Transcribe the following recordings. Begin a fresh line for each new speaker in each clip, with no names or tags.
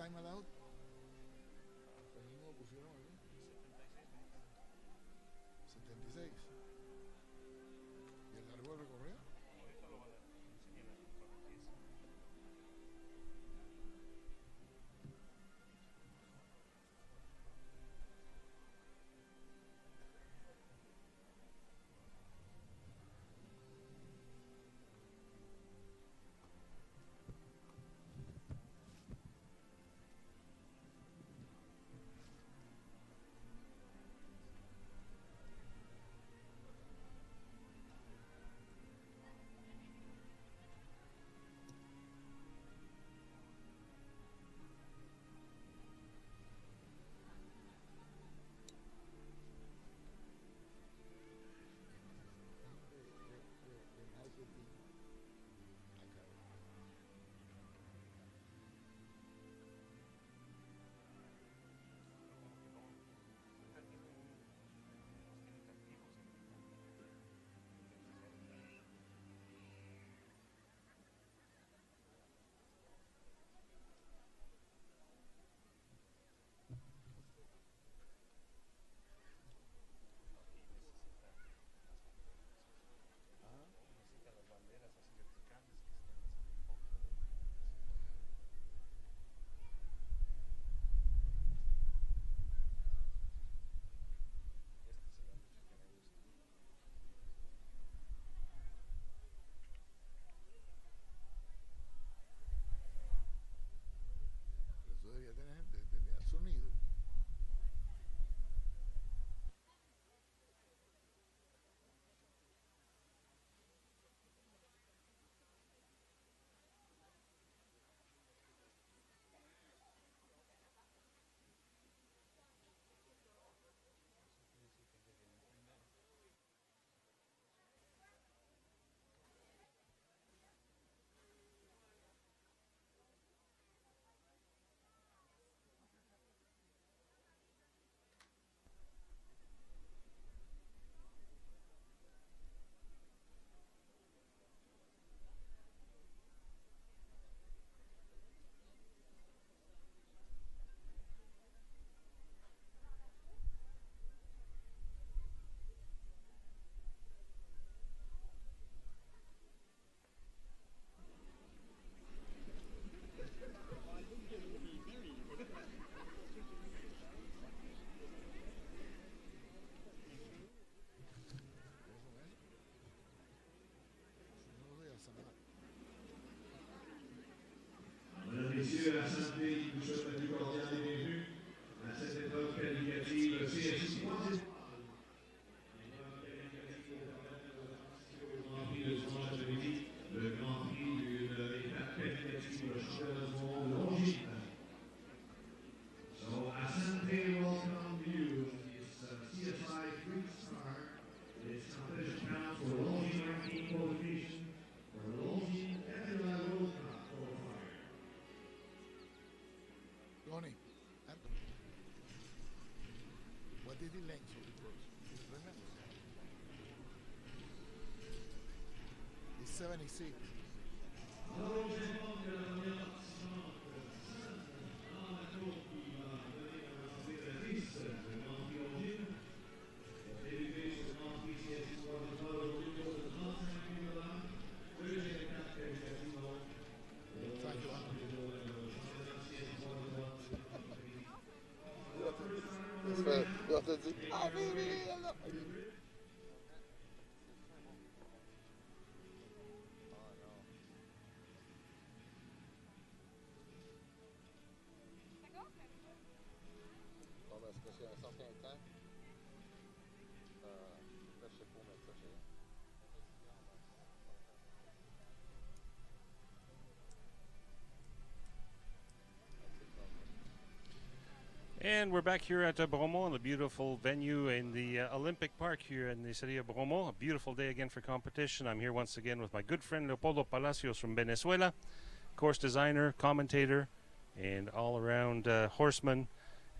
time allowed? El mismo pusieron aquí. 76. ¿Y el largo de recorrido? Eso debería tener sonido.
Mesdames, Messieurs, à Assante, nous souhaitons la plus cordiale des bienvenus à cette épreuve qualificative CSI 3 étoiles. L'épreuve qualificative va permettre de participer au Grand Prix de dimanche après-midi, le Grand Prix d'une étape qualificative pour le championnat du monde de Longines. So, Assante welcome you. It's CSI 3-star. It's competition bound for Longines ranking qualification for Longines FEI World Cup qualifier.
Tony, what is the length of the course? Do you remember? It's 76.
Alors, j'informe que la première participante, dans la course qui va venir avancer la liste du Grand Prix Longines, est débuté sur le Grand Prix CSI 3 étoiles aujourd'hui autour de 35 000 $. Deuxième étape qualificative donc.
Thank you. You have to do. Ah, baby, I love you. Est-ce que c'est un certain temps? Là, je sais pas où mettre ça, chérie.
And we're back here at Bromont, the beautiful venue in the Olympic Park here in the city of Bromont. A beautiful day again for competition. I'm here once again with my good friend Leopoldo Palacios from Venezuela, course designer, commentator, and all-around horseman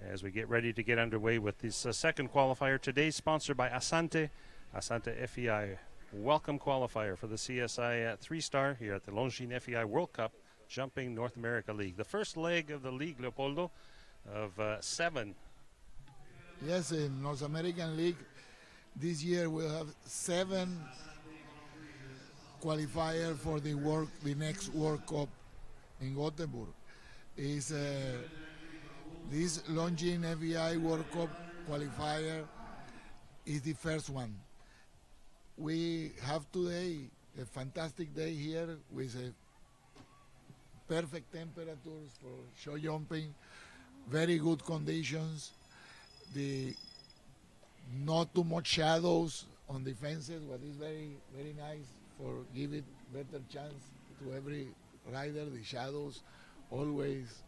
as we get ready to get underway with this second qualifier. Today sponsored by Assante FEI. Welcome qualifier for the CSI 3-star here at the Longines FEI World Cup Jumping North America League. The first leg of the league, Leopoldo, of 7.
Yes, in North American League, this year we'll have 7 qualifiers for the next World Cup in Gothenburg. Is this Longines FEI World Cup qualifier is the first one. We have today a fantastic day here with perfect temperatures for show jumping, very good conditions, not too much shadows on the fences, what is very, very nice for give it better chance to every rider. The shadows always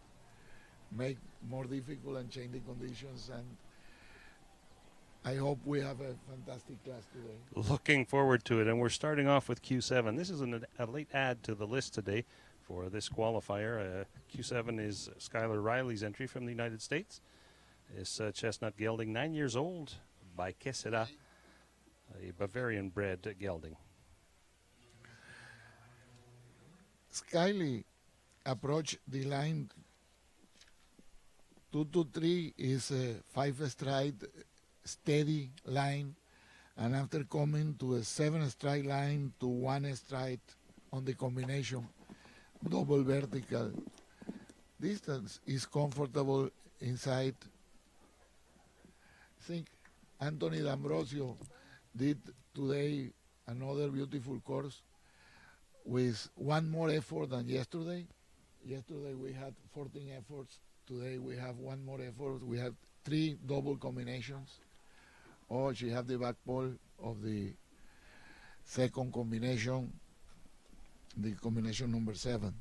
make more difficult and change the conditions, and I hope we have a fantastic class today.
Looking forward to it, and we're starting off with Q7. This is a late add to the list today for this qualifier. Q7 is Skylar Riley's entry from the United States. This chestnut gelding, 9 years old, by Quesera, a Bavarian-bred gelding.
Skyly approach the line 2 to 3 is a 5-stride steady line, and after coming to a 7-stride line to 1 stride on the combination double vertical, distance is comfortable inside. I think Anthony D'Ambrosio did today another beautiful course with one more effort than yesterday. Yesterday we had 14 efforts. Today we have one more effort. We have 3 double combinations. Oh, she have the back pole of the second combination, the combination number 7.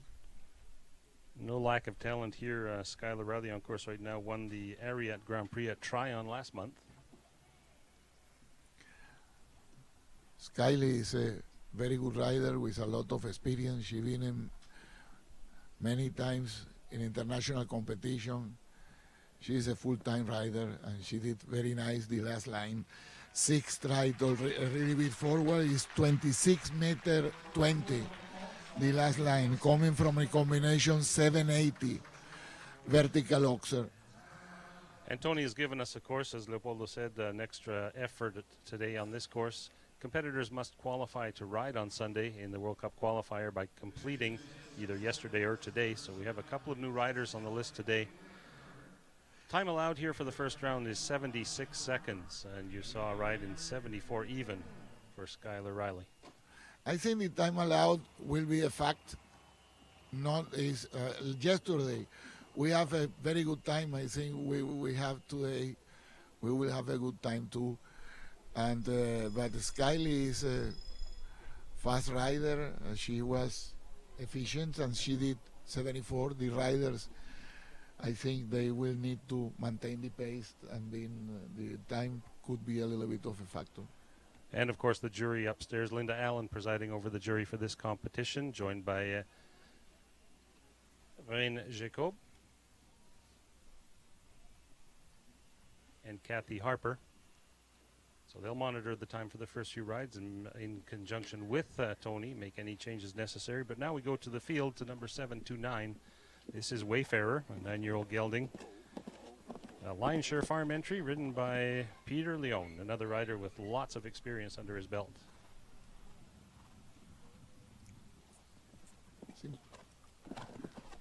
No lack of talent here. Skylar Riley on course right now, won the Ariat Grand Prix at Tryon last month.
Skyly is a very good rider with a lot of experience. She's been in many times in international competition. She is a full-time rider, and she did very nice the last line. 6 stride a little bit forward is 26.20 the last line, coming from a combination 780 vertical oxer.
And Tony has given us a course, as Leopoldo said, an extra effort today on this course. Competitors must qualify to ride on Sunday in the World Cup qualifier by completing either yesterday or today. So we have a couple of new riders on the list today. Time allowed here for the first round is 76 seconds, and you saw a ride in 74 even for Skylar Riley.
I think the time allowed will be a fact. Not is yesterday. We have a very good time. I think we have today. We will have a good time too. And but Skyly is a fast rider. She was efficient, and she did 74. The riders, I think they will need to maintain the pace, and then the time could be a little bit of a factor.
And of course the jury upstairs, Linda Allen presiding over the jury for this competition, joined by Reine Jacob and Kathy Harper. So they'll monitor the time for the first few rides and in conjunction with Tony make any changes necessary. But now we go to the field to number 729. This is Wayfarer, a 9-year-old gelding. A Lionshire Farm entry ridden by Peter Leon, another rider with lots of experience under his belt.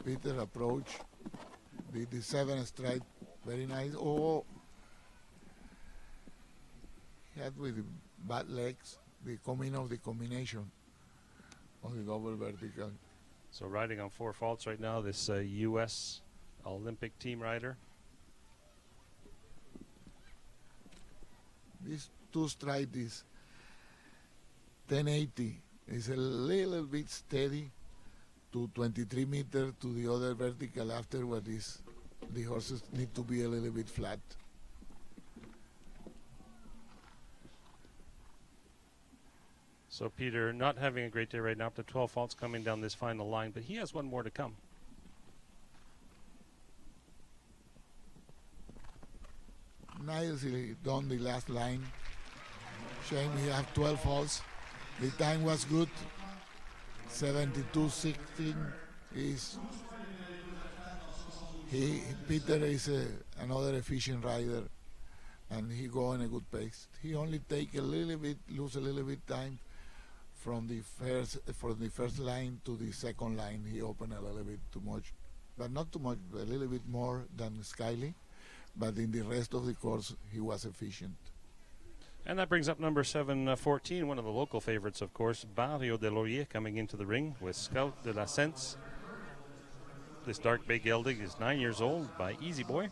Peter approach, the 7-stride, very nice. Oh, he had with the bad legs, the coming of the combination on the double vertical.
So riding on 4 faults right now, this U.S. Olympic team rider.
This 2-stride is 1080. It's a little bit steady to 23 meters to the other vertical. Afterward, the horses need to be a little bit flat.
So Peter not having a great day right now, up to 12 faults coming down this final line, but he has one more to come.
Nicely done the last line. Shame he have 12 faults. The time was good. 72.16 He's Peter is another efficient rider, and he go in a good pace. He only lose a little bit time from the first line to the second line. He opened a little bit too much, but not too much, a little bit more than Skyley. But in the rest of the course, he was efficient.
And that brings up number 714, one of the local favorites, of course, Barrio de Laurier, coming into the ring with Scout de la Sense. This dark bay gelding is 9 years old by Easy Boy,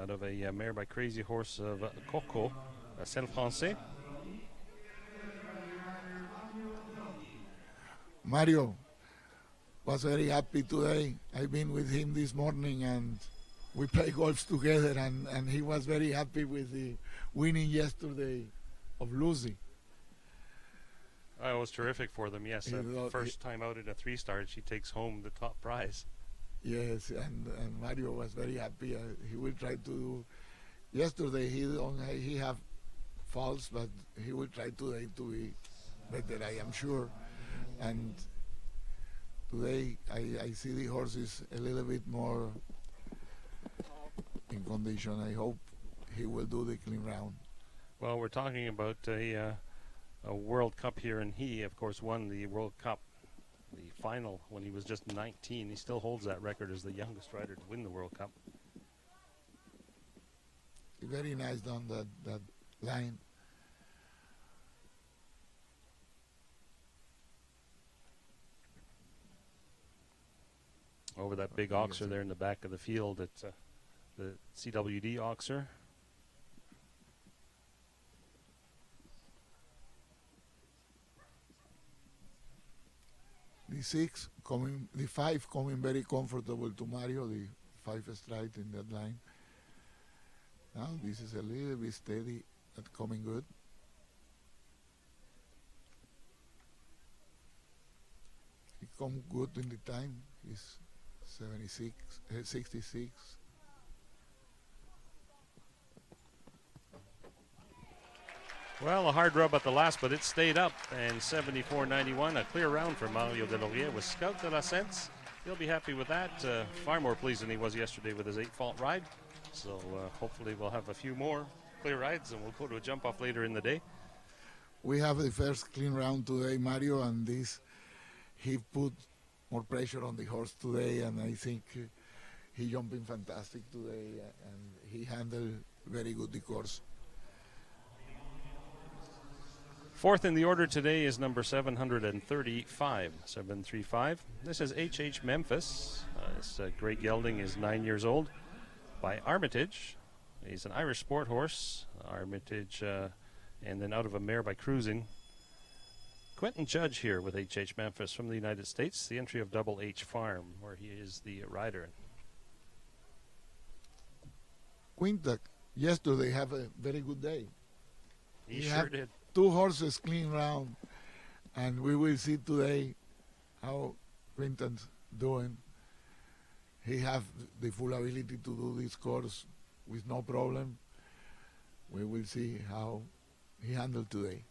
out of a mare by Crazy Horse of Coco, Saint Francais.
Mario was very happy today. I've been with him this morning, and we play golf together, and he was very happy with the winning yesterday of Lucy.
It was terrific for them, yes. First time out in a 3-star, she takes home the top prize.
Yes, and Mario was very happy. He will try to do. Yesterday he have faults, but he will try today to be better, I am sure. And today I see the horses a little bit more in condition. I hope he will do the clean round.
Well, we're talking about a World Cup here, and he, of course, won the World Cup, the final, when he was just 19. He still holds that record as the youngest rider to win the World Cup.
Very nice down that line.
Over that big oxer there in the back of the field, it's the CWD oxer.
The 5 coming very comfortable to Mario, the 5 straight in that line. Now this is a little bit steady, but coming good. He come good in the time. He's 66.
Well, a hard rub at the last, but it stayed up, and 74.91, a clear round for Mario de Laurier with Scout de la Sense. He'll be happy with that. Far more pleased than he was yesterday with his 8-fault ride. So hopefully we'll have a few more clear rides, and we'll go to a jump-off later in the day.
We have the first clean round today, Mario, and he put more pressure on the horse today, and I think he jumping fantastic today, and he handled very good the course.
Fourth in the order today is number 735, 735. This is H.H. Memphis. This great gelding is 9 years old by Armitage. He's an Irish sport horse, Armitage, and then out of a mare by Cruising. Quentin Judge here with H.H. Memphis from the United States, the entry of Double H Farm, where he is the rider.
Quinta, yesterday have a very good day.
He sure did.
2 horses clean round, and we will see today how Quinton's doing. He have the full ability to do this course with no problem. We will see how he handled today.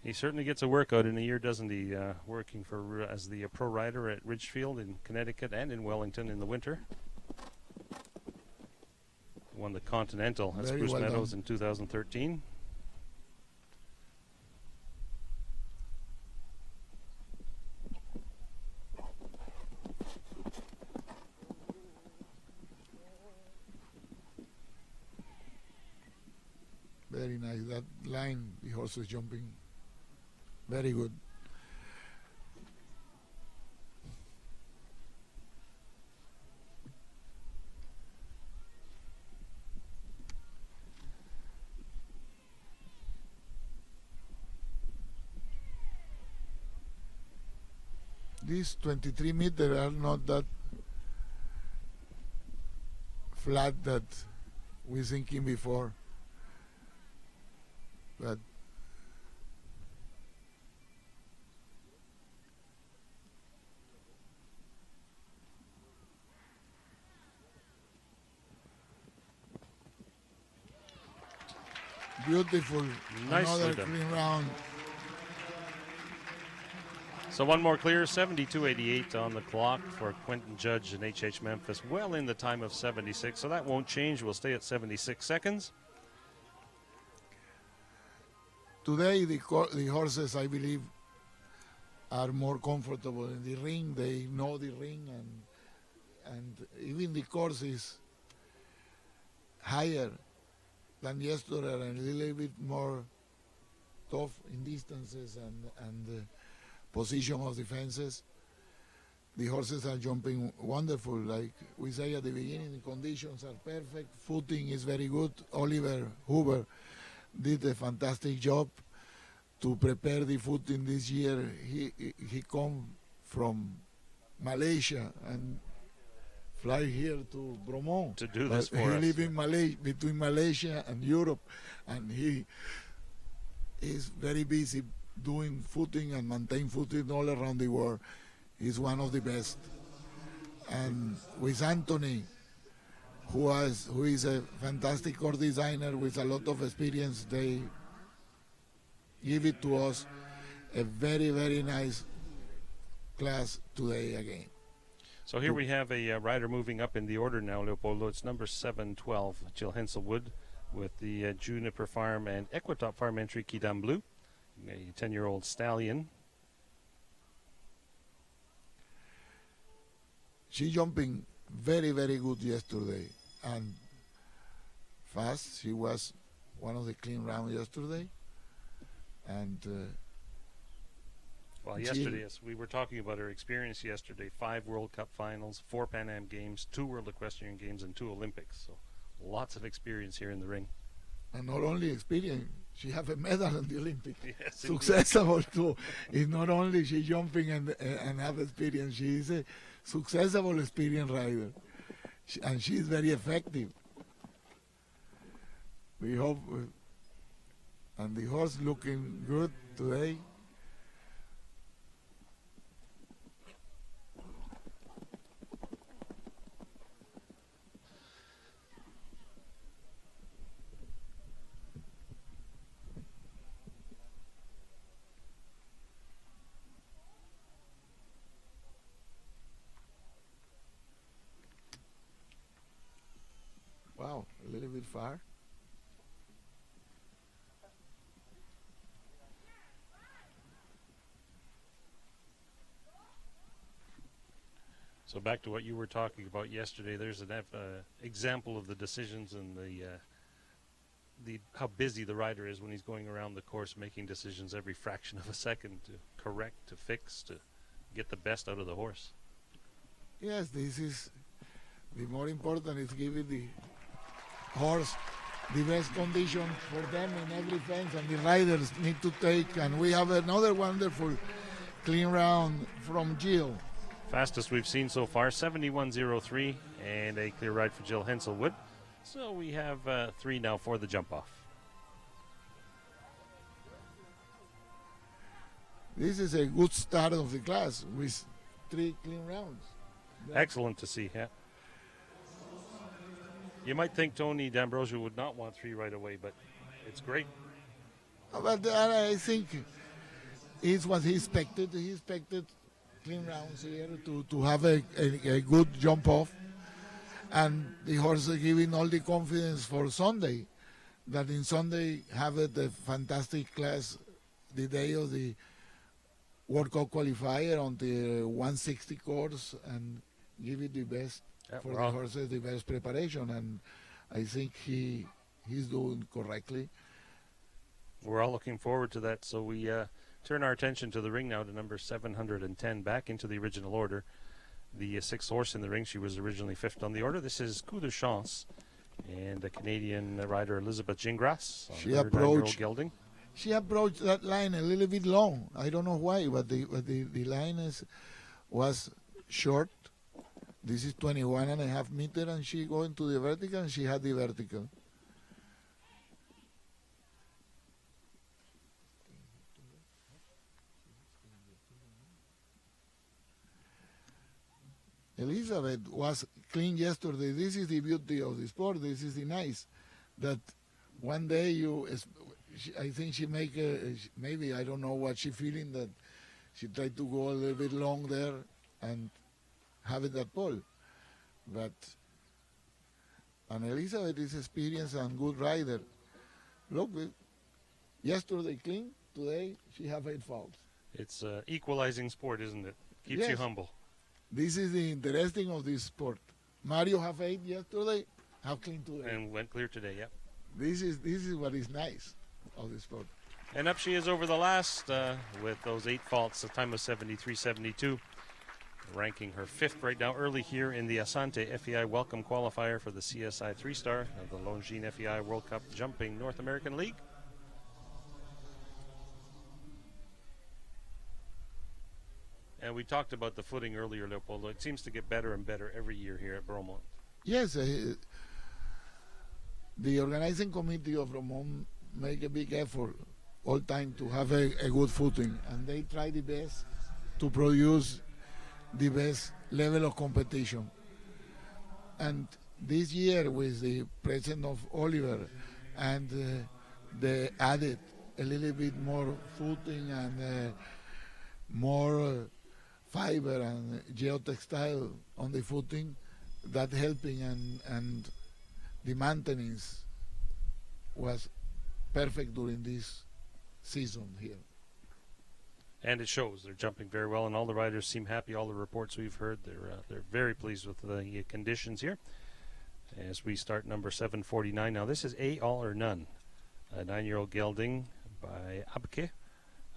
He certainly gets a workout in a year, doesn't he? Working for as the pro rider at Ridgefield in Connecticut and in Wellington in the winter. Won the Continental at Spruce Meadows in 2013.
Very nice. That line, the horse is jumping very good. These 23 meters are not that flat that we thinking before, but beautiful.
Nicely
Another
done.
clean round.
So one more clear, 72.88 on the clock for Quentin Judge and HH Memphis, well in the time of 76, so that won't change. We'll stay at 76 seconds.
Today, the horses, I believe, are more comfortable in the ring. They know the ring, and even the course is higher than yesterday and a little bit more tough in distances and position of defenses. The horses are jumping wonderful. Like we say at the beginning, the conditions are perfect. Footing is very good. Oliver Hoover did a fantastic job to prepare the footing this year. He come from Malaysia and fly here to Bromont
to do this for
us.
He
lives in between Malaysia and Europe, and he is very busy doing footing and maintain footing all around the world. He's one of the best. And with Anthony, who is a fantastic course designer with a lot of experience, they give it to us a very, very nice class today again.
So here we have a rider moving up in the order now, Leopoldo. It's number 712, Jill Henselwood, with the Juniper Farm and Equitop Farm entry, Kidam Blue, a 10-year-old stallion.
She jumping very, very good yesterday and fast. She was one of the clean rounds yesterday. And
well, yesterday, yes, we were talking about her experience yesterday. 5 World Cup finals, 4 Pan Am Games, 2 World Equestrian Games, and 2 Olympics. So lots of experience here in the ring.
And not only experience, she have a medal in the Olympics.
Yes,
successful too. It's not only she jumping and have experience, she is a successful experience rider. And she is very effective. We hope, and the horse looking good today. Wow, a little bit far.
So back to what you were talking about yesterday, there's an example of the decisions and the how busy the rider is when he's going around the course making decisions every fraction of a second to correct, to fix, to get the best out of the horse.
Yes, this is the more important is giving the horse the best condition for them in every fence, and the riders need to take, and we have another wonderful clean round from Jill.
Fastest we've seen so far, 71.03, and a clear ride for Jill Henselwood. So we have 3 now for the jump off.
This is a good start of the class with 3 clean rounds.
Excellent to see, yeah. You might think Tony D'Ambrosio would not want 3 right away, but it's great.
But I think it's what he expected. He expected clean rounds here to have a good jump off. And the horse is giving all the confidence for Sunday, that in Sunday have a fantastic class the day of the World Cup qualifier on the 160 course and give it the best for the horses, the best preparation. And I think he's doing correctly.
We're all looking forward to that. So we turn our attention to the ring now to number 710, back into the original order. The 6th horse in the ring. She was originally 5th on the order. This is Coup de Chance, and the Canadian rider Elizabeth Gingras.
She approached that line a little bit long. I don't know why, but the line was short. This is 21.5 meters, and she going to the vertical, and she had the vertical. Elizabeth was clean yesterday. This is the beauty of the sport. This is the nice that one day I think she make maybe I don't know what she feeling, that she tried to go a little bit long there and have it that pole. But and Elizabeth is experienced and good rider. Look, yesterday clean, today she have 8 faults.
It's equalizing sport, isn't it? Keeps you
Yes.
humble.
This is the interesting of this sport. Mario have 8 yesterday, have clean today.
And went clear today, yep.
This is what is nice of the sport.
And up she is over the last with those 8 faults, a time of 73.72. Ranking her 5th right now early here in the Assante FEI Welcome Qualifier for the CSI 3-star of the Longines FEI World Cup Jumping North American League. And we talked about the footing earlier, Leopoldo. It seems to get better and better every year here at Bromont.
Yes, the organizing committee of Bromont make a big effort all time to have a good footing, and they try the best to produce the best level of competition. And this year, with the presence of Oliver, and they added a little bit more footing and more fiber and geotextile on the footing, that helping, and the maintenance was perfect during this season here.
And it shows. They're jumping very well, and all the riders seem happy. All the reports we've heard, they're very pleased with the conditions here. As we start number 749. Now this is A All or None, a 9-year-old gelding by Abke,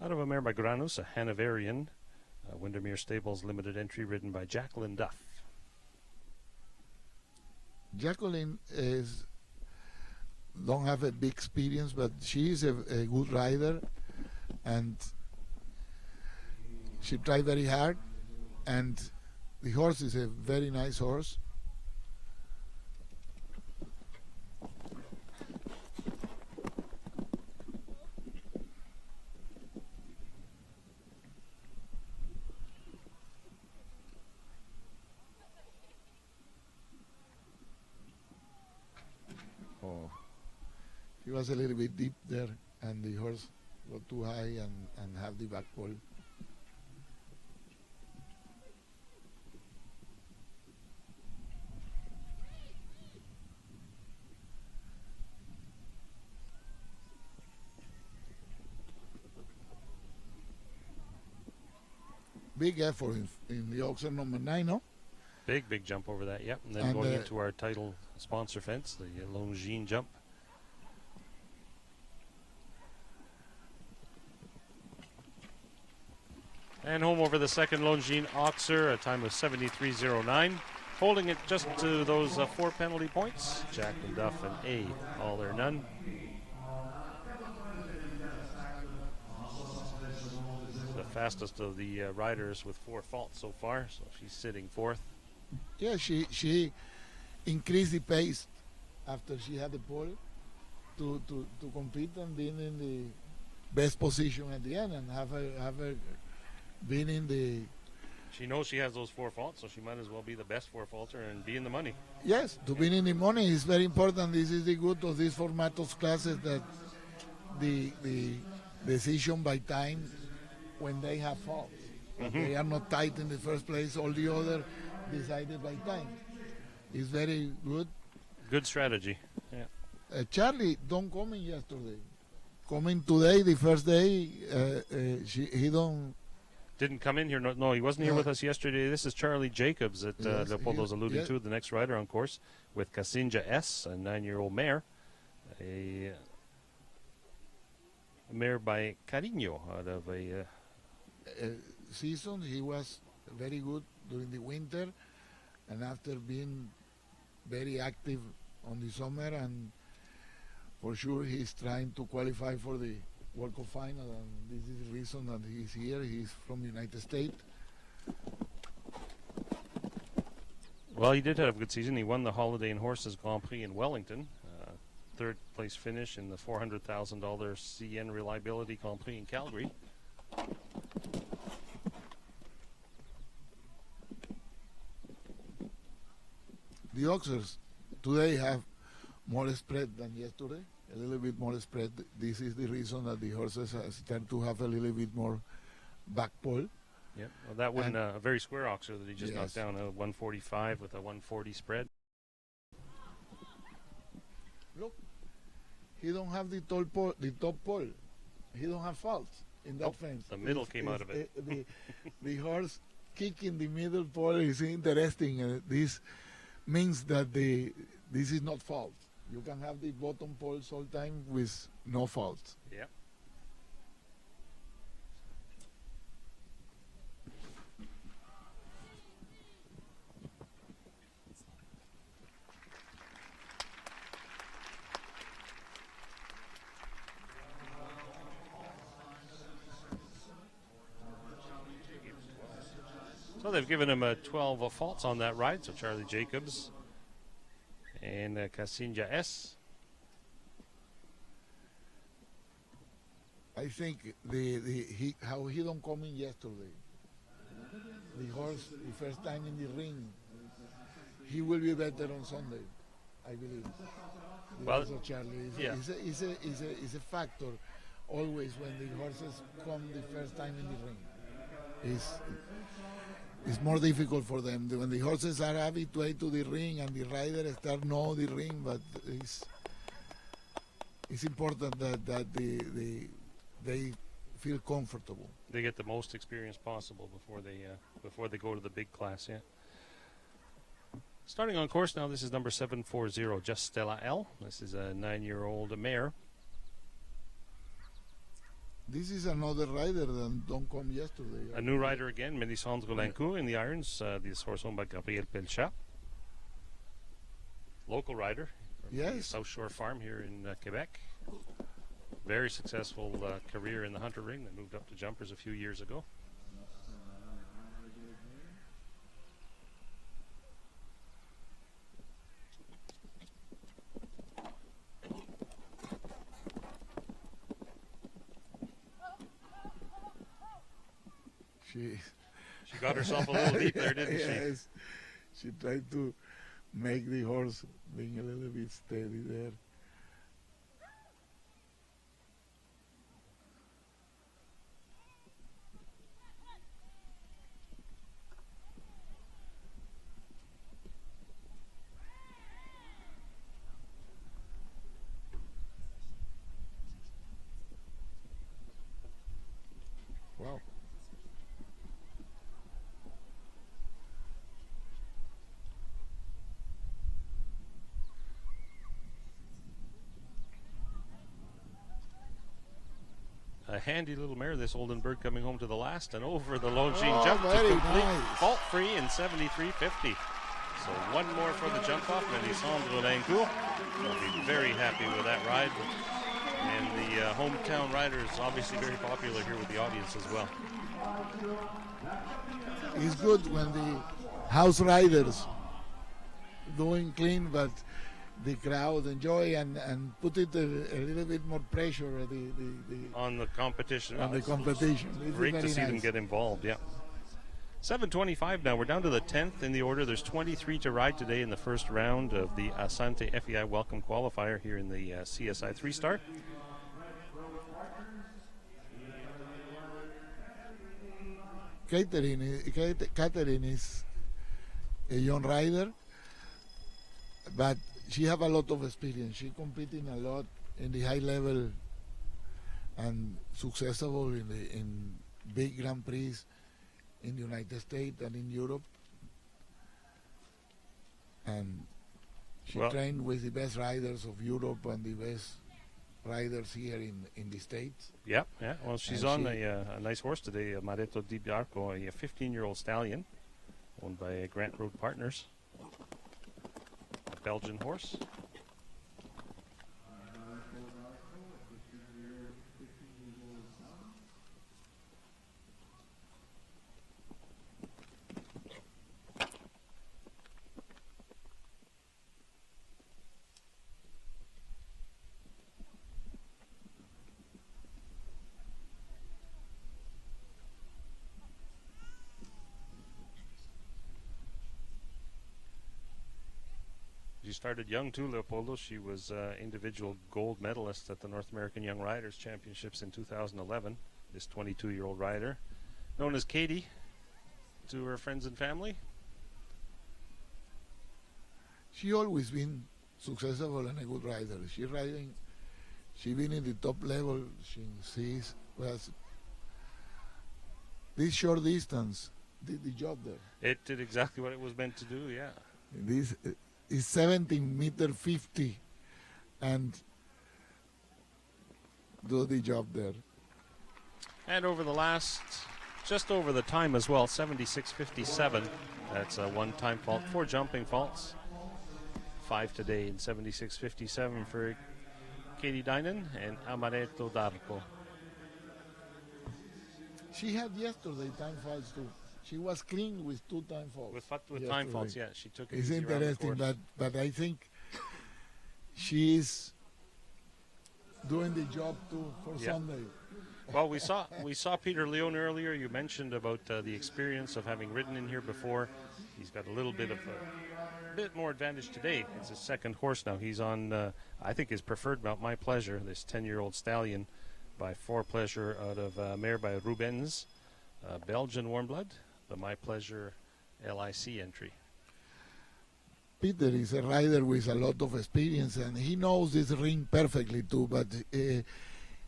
out of a mare by Granus, a Hanoverian, Windermere Stables limited entry, ridden by Jacqueline Duff.
Jacqueline don't have a big experience, but she is a good rider, and she tried very hard, and the horse is a very nice horse. Oh, he was a little bit deep there, and the horse got too high and have the back pole. Big effort in the auction number 9, no?
Big jump over that, yep. And then
And,
going into our title sponsor fence, the Longines jump. And home over the second Longines Oxer, a time of 73.09. Holding it just to those 4 penalty points. Jacqueline Duff and A All or None. The fastest of the riders with 4 faults so far, so she's sitting 4th.
Yeah, she increased the pace after she had the pole to compete and being in the best position at the end, and have her been in the.
She knows she has those 4 faults, so she might as well be the best 4-faulter and be in the money.
Yes, to be in the money is very important. This is the good of this format of classes, that the decision by time when they have faults. They are not tight in the first place, all the other decided by time. It's very good.
Good strategy. Yeah.
Charlie don't come in yesterday. Coming today, the first day, he don't.
Didn't come in here. No, he wasn't here with us yesterday. This is Charlie Jacobs that
Yes,
Leopoldo's alluding
yes.
to, the next rider on course, with Kasinja S, a 9-year-old mare. A mare by Carino out of a...
Season, he was very good during the winter, and after being very active on the summer, and for sure he's trying to qualify for the World Cup final, and this is the reason that he's here. He's from the United States.
Well, he did have a good season. He won the Holiday and Horses Grand Prix in Wellington. 3rd place finish in the $400,000 CN Reliability Grand Prix in Calgary.
The Oxers today have more spread than yesterday, a little bit more spread. This is the reason that the horses start to have a little bit more back pole.
Yeah, well, that one, a very square oxer that he just knocked
Yes.
down, a 145 with a 140 spread.
Look, he don't have the top pole. He don't have faults in that fence.
The middle came out of it.
The horse kicking the middle pole is interesting. This means that this is not fault. You can have the bottom poles all time with no faults.
Yeah. So they've given him 12 faults on that ride. So Charlie Jacobs and Casinja S.
I think how he don't come in yesterday. The horse, the first time in the ring, he will be better on Sunday, I believe.
Well,
Also, Charlie,
yeah.
is a factor always when the horses come the first time in the ring. It's more difficult for them when the horses are habituated to the ring and the rider start know the ring. But it's important that they feel comfortable.
They get the most experience possible before they go to the big class. Yeah. Starting on course now, this is number 740, Just Stella L. This is a 9-year-old mare.
This is another rider that don't come yesterday.
A new rider again, Melisandre Golincourt in the irons. This horse owned by Gabriel Pelchat. Local rider from the
Yes.
South Shore Farm here in Quebec. Very successful career in the Hunter Ring. They moved up to jumpers a few years ago. She got herself a little deep there, didn't she?
Yes. She tried to make the horse being a little bit steady there. Wow.
A handy little mare, this Oldenburg, coming home to the last and over the Longines
Oh,
jump to
very
complete
nice.
fault-free in 73.50. So one more for the jump-off, Melisandre Golincourt. I'll be very happy with that ride. And the hometown rider is obviously very popular here with the audience as well.
It's good when the house riders doing clean, but the crowd enjoy and put it a little bit more pressure
On the competition.
on the competition. This is
Great to
very
see them
nice.
get involved, yeah. 7:25 now. We're down to the 10th in the order. There's 23 to ride today in the first round of the Assante FEI Welcome Qualifier here in the CSI 3-Star.
Catherine is a young rider, but she have a lot of experience. She competing a lot in the high level and successful in big Grand Prix in the United States and in Europe. And she trained with the best riders of Europe and the best riders here in the States.
Yeah. Well, she's
And
on
she-
a nice horse today, Mareto Di Biarco, a 15-year-old stallion owned by Grant Road Partners. A Belgian horse. She started young too, Leopoldo. She was individual gold medalist at the North American Young Riders Championships in 2011. This 22-year-old rider known as Katie to her friends and family.
She always been successful and a good rider. She been in the top level. She was this short distance did the job there.
It did exactly what it was meant to do, yeah.
This is 17-meter 50 and do the job there.
And over the last, just over the time as well, 76.57. That's a one-time fault, 4 jumping faults. 5 today in 76.57 for Katie Dinan and Amaretto Darko.
She had yesterday time faults too. She was clean with 2 time faults.
With time faults, yeah. She took it
It's
easy around the
interesting,
course.
but I think she is doing the job too for
Yeah.
Sunday.
Well, we saw Peter Leone earlier. You mentioned about the experience of having ridden in here before. He's got a little bit of a bit more advantage today. It's his second horse now. He's on, I think, his preferred mount, My Pleasure, this 10-year-old stallion by For Pleasure out of mare by Rubens, Belgian warm blood, the My Pleasure LIC entry.
Peter is a rider with a lot of experience, and he knows this ring perfectly too. But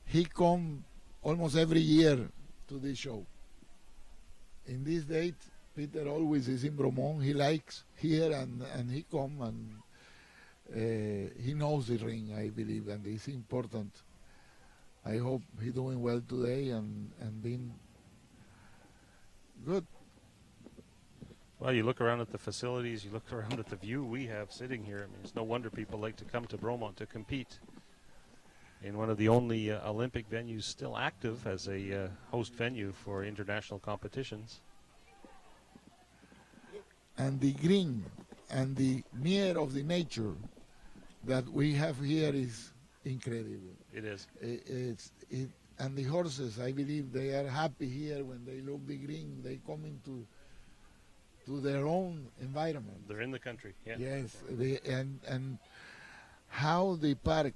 he come almost every year to this show. In this date, Peter always is in Bromont. He likes here, and he come and he knows the ring, I believe, and it's important. I hope he's doing well today and being good.
Well, you look around at the facilities, you look around at the view we have sitting here. I mean, it's no wonder people like to come to Bromont to compete in one of the only Olympic venues still active as a host venue for international competitions.
And the green and the mirror of the nature that we have here is incredible.
It is.
And the horses, I believe they are happy here when they look the green. They come into their own environment.
They're in the country, yeah.
Yes, and how the park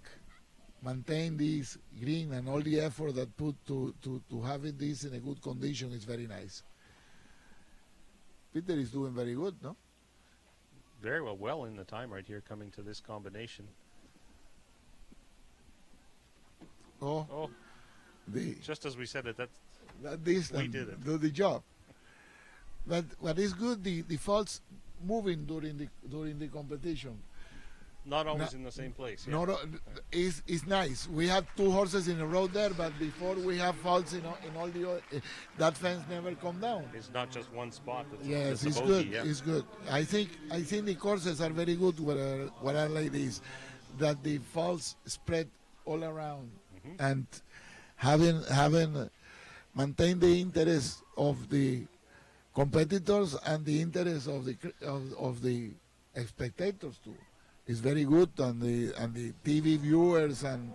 maintain this green and all the effort that put to having this in a good condition is very nice. Peter is doing very good, no?
Very well in the time right here coming to this combination.
Oh,
Just as we said it,
that distance
we did it.
do the job. But what is good, the faults moving during the competition.
not always in the same place. Yeah.
No, it's nice. We have 2 horses in a row there, but before we have faults in all the that fence never come down.
It's not just one spot.
Yes,
it's
it's
a
good.
bogey, yeah.
It's good. I think the courses are very good what are like this, that the faults spread all around and having maintain the interest of the competitors and the interest of the spectators too. It's very good, and the TV viewers and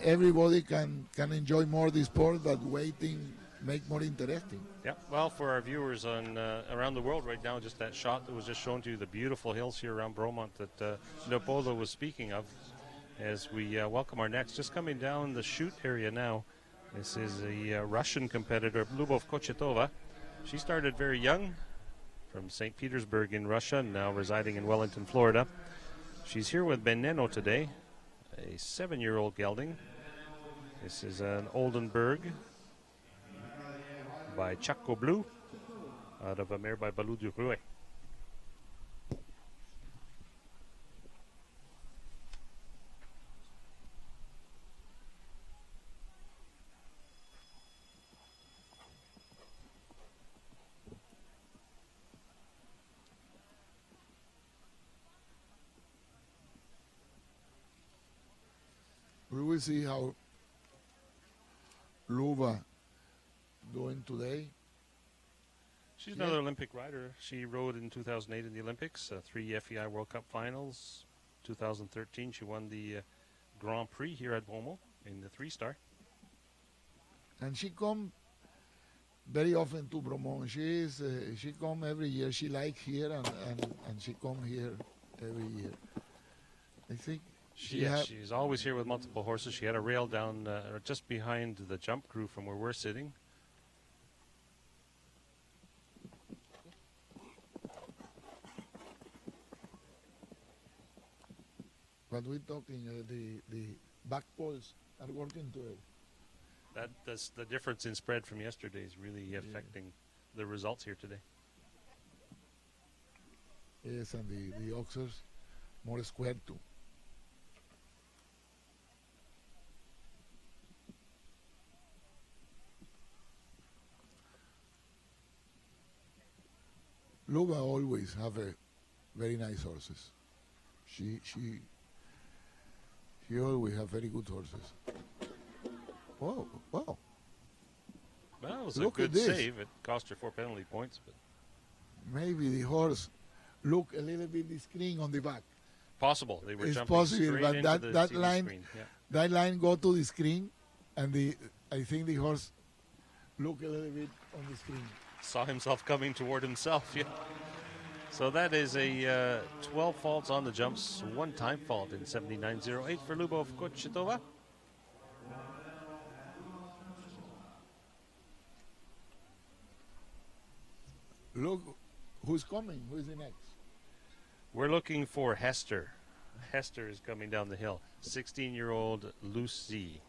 everybody can enjoy more the sport, but waiting make more interesting.
Yeah, well, for our viewers on around the world right now, just that shot that was just shown to you, the beautiful hills here around Bromont that Leopoldo was speaking of, as we welcome our next. Just coming down the chute area now, this is a Russian competitor, Lubov Kochetova. She started very young from St. Petersburg in Russia, now residing in Wellington, Florida. She's here with Beneno today, a 7-year-old gelding. This is an Oldenburg by Chaco Blue out of a mare by Balou du Rouet.
We will see how Luba doing today.
She's another Olympic rider. She rode in 2008 in the Olympics, 3 FEI World Cup finals. 2013, she won the Grand Prix here at Bromont in the 3-star.
And she come very often to Bromont. She come every year. She like here and she come here every year. I think
She's always here with multiple horses. She had a rail down just behind the jump crew from where we're sitting.
But we're talking the back poles are working today.
That's the difference in spread from yesterday is really affecting the results here today.
Yes, and the oxers more square too. Luba always have a very nice horses. She always have very good horses. Wow, wow.
Well, it was
Look
a
at
good
this.
save. It cost her 4 penalty points, but
Maybe the horse look a little bit the screen on the back.
possible. They were
It's
jumping
possible,
straight
but
into the
that
TV
line
screen. Yeah.
that line go to the screen, and I think the horse look a little bit on the screen.
Saw himself coming toward himself. Yeah. So that is a 12 faults on the jumps, 1 time fault in 79.08 for Lubov Kochitova.
Look who's coming. Who is the next?
We're looking for Hester. Hester is coming down the hill. 16-year-old Lucy.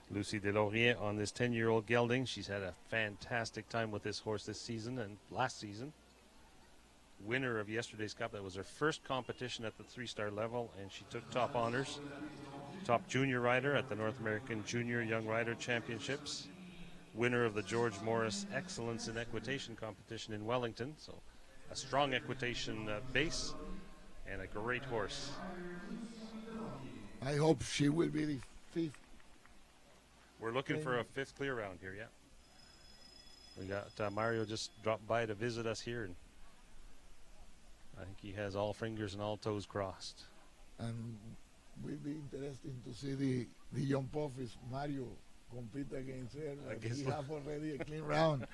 Lucy Delaurier on this 10-year-old gelding. She's had a fantastic time with this horse this season and last season. Winner of yesterday's Cup. That was her first competition at the 3-star level, and she took top honors. Top junior rider at the North American Junior Young Rider Championships. Winner of the George Morris Excellence in Equitation competition in Wellington. So a strong equitation base and a great horse.
I hope she will be the 5th.
We're looking for a 5th clear round here, yeah. We got Mario just dropped by to visit us here, and I think he has all fingers and all toes crossed.
And will be interesting to see the jump off if Mario compete against her. He have already a clean round.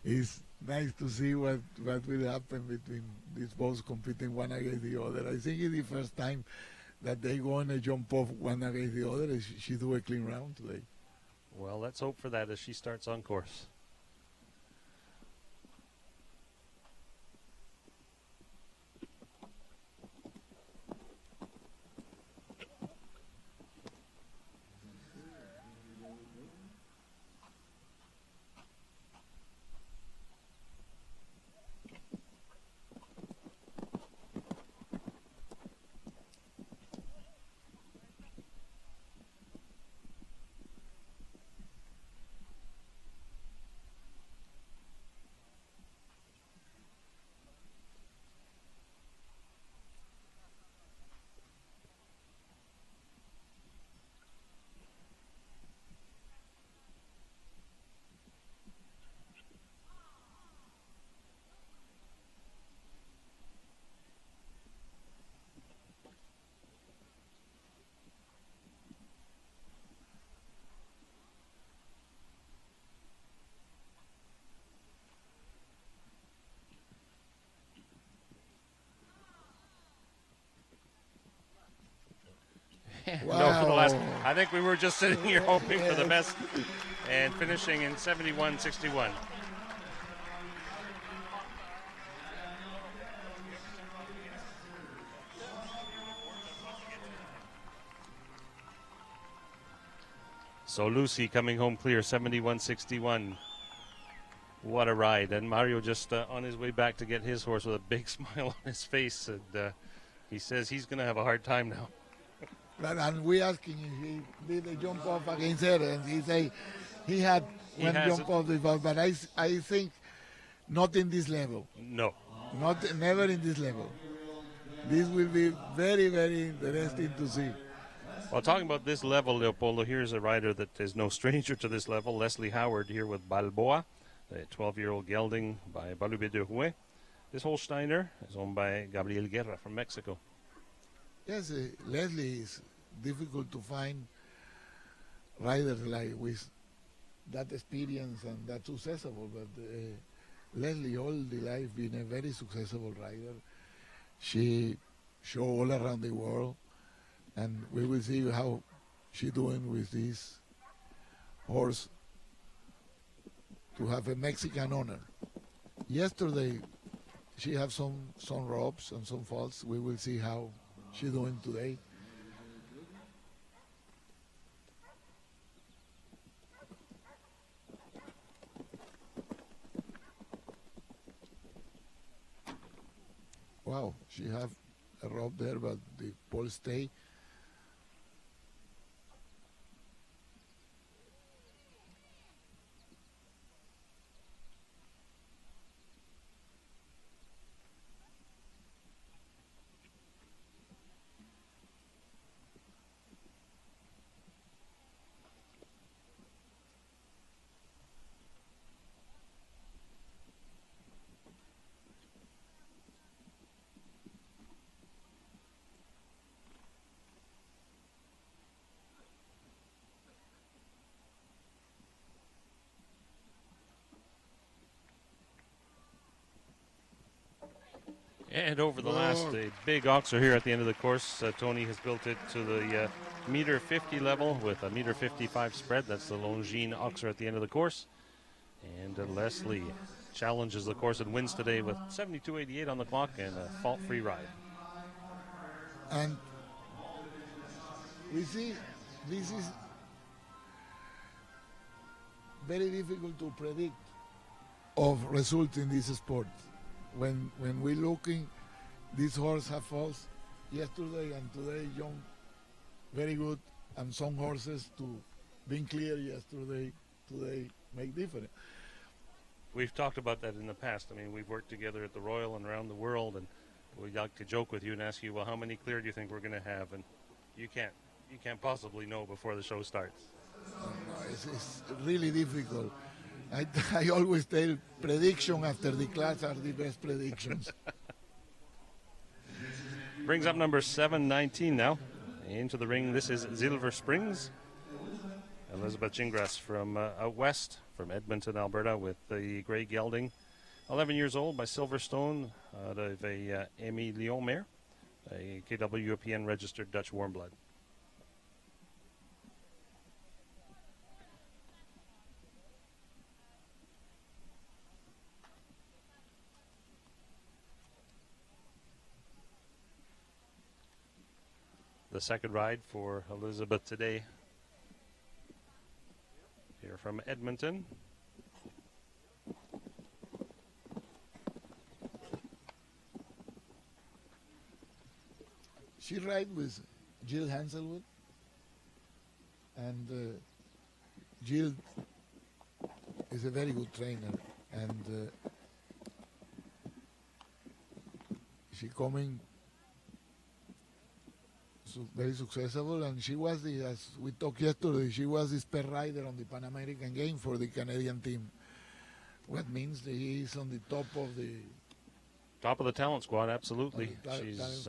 It's nice to see what will happen between these both competing one against the other. I think it's the first time that they go on a jump off one against the other. She do a clean round today.
Well, let's hope for that as she starts on course.
Wow.
No, for the last. I think we were just sitting here hoping for the best and finishing in 71.61. So Lucy coming home clear, 71.61. What a ride. And Mario just on his way back to get his horse with a big smile on his face. And he says he's going to have a hard time now.
And we asking if he did a jump off against her, and he say he had
He
one
has
jump
it.
off before, but I think not in this level.
No.
Never in this level. This will be very, very interesting to see.
Well, talking about this level, Leopoldo, here's a rider that is no stranger to this level. Leslie Howard here with Balboa, the 12-year-old gelding by Balubé de Rouet. This Holsteiner is owned by Gabriel Guerra from Mexico.
Yes, Leslie is difficult to find riders like with that experience and that successful, but Leslie all the life been a very successful rider. She show all around the world, and we will see how she doing with this horse to have a Mexican owner. Yesterday, she have some rubs and some faults. We will see how she doing today. wow, she have a rope there, but the pole stay.
And over the last, a big oxer here at the end of the course. Tony has built it to the meter 50 level with a meter 55 spread. That's the Longines oxer at the end of the course. And Leslie challenges the course and wins today with 72.88 on the clock and a fault-free ride.
And we see this is very difficult to predict of result in this sport. When we looking, this horse have falls yesterday and today young, very good, and some horses to being clear yesterday, today make different.
We've talked about that in the past. I mean, we've worked together at the Royal and around the world, and we like to joke with you and ask you, well, how many clear do you think we're going to have? And you can't possibly know before the show starts.
It's really difficult. I always tell prediction after the class are the best predictions.
Brings up number 719 now. Into the ring, this is Silver Springs. Elizabeth Gingras from out west, from Edmonton, Alberta, with the gray gelding. 11 years old by Silverstone, out of a Emmy Lyon mare, a KW European registered Dutch warm blood. The second ride for Elizabeth today, here from Edmonton.
She ride with Jill Hanselwood, and Jill is a very good trainer, and she coming very successful, and she was as we talked yesterday, she was the spare rider on the Pan American game for the Canadian team. What means that he is on the top of the
talent squad, absolutely. She's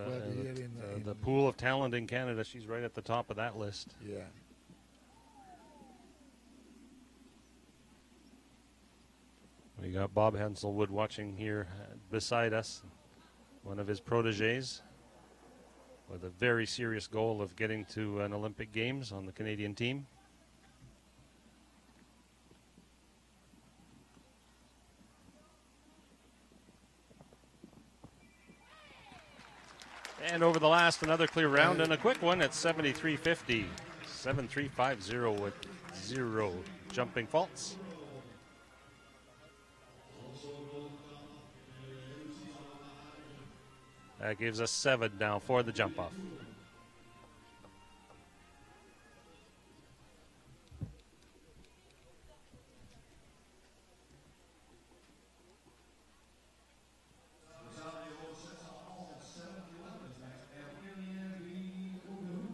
the pool of talent in Canada. She's right at the top of that list.
Yeah.
We got Bob Hanselwood watching here beside us, one of his proteges, with a very serious goal of getting to an Olympic Games on the Canadian team. And over the last, another clear round and a quick one at 73.50. 73.50 with 0 jumping faults. That gives us 7 now for the jump off.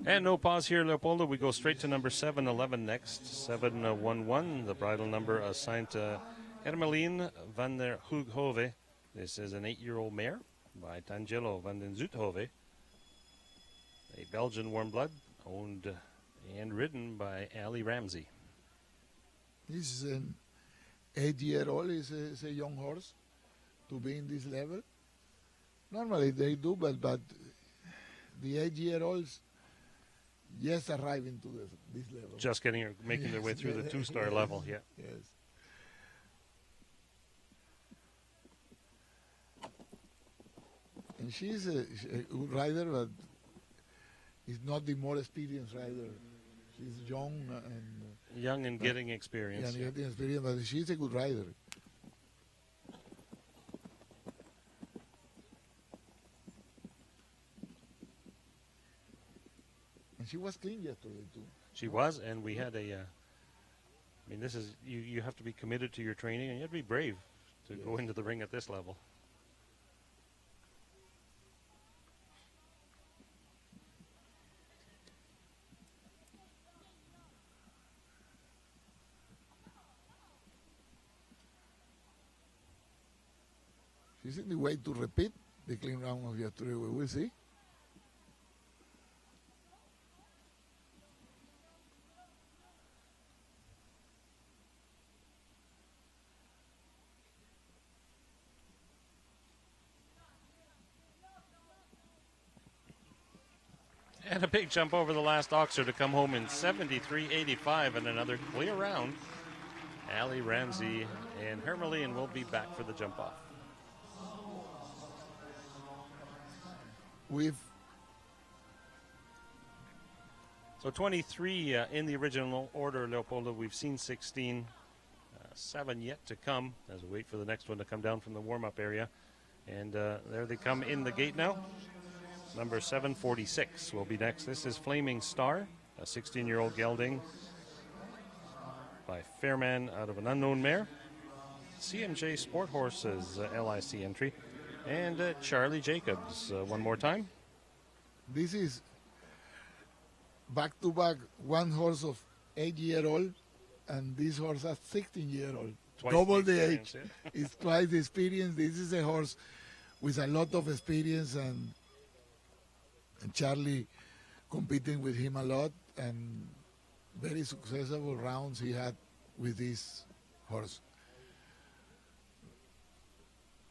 And no pause here, Leopoldo. We go straight to number 711 next. 711, the bridal number assigned to Ermeline van der Hooghove. This is an 8-year-old mare by Tangelo van den Zuidhove, a Belgian warm blood, owned and ridden by Ali Ramsey.
This is an 8-year-old, is a young horse to be in this level. Normally they do, but the 8-year-olds just arriving to this level.
Just making their way through the 2-star level, yeah.
Yes. And she's a good rider, but is not the more experienced rider. She's young and
getting experience.
Yeah, getting experience, but she's a good rider. And she was clean yesterday too.
She was, and we had a. I mean, this is you have to be committed to your training, and you have to be brave to go into the ring at this level.
She's in the way to repeat the clean round of yesterday. We will see.
And a big jump over the last oxer to come home in 73.85 and another clear round. Ali Ramsey and Hermeline will be back for the jump off. So 23 in the original order, Leopoldo. We've seen 16. 7 yet to come as we wait for the next one to come down from the warm-up area. And there they come in the gate now. Number 746 will be next. This is Flaming Star, a 16-year-old gelding by Fairman out of an unknown mare. CMJ Sport Horses LIC entry. And Charlie Jacobs one more time.
This is back-to-back one horse of 8-year-old and this horse has 16-year-old. Double the age. It's twice the experience. This is a horse with a lot of experience and Charlie competing with him a lot and very successful rounds he had with this horse.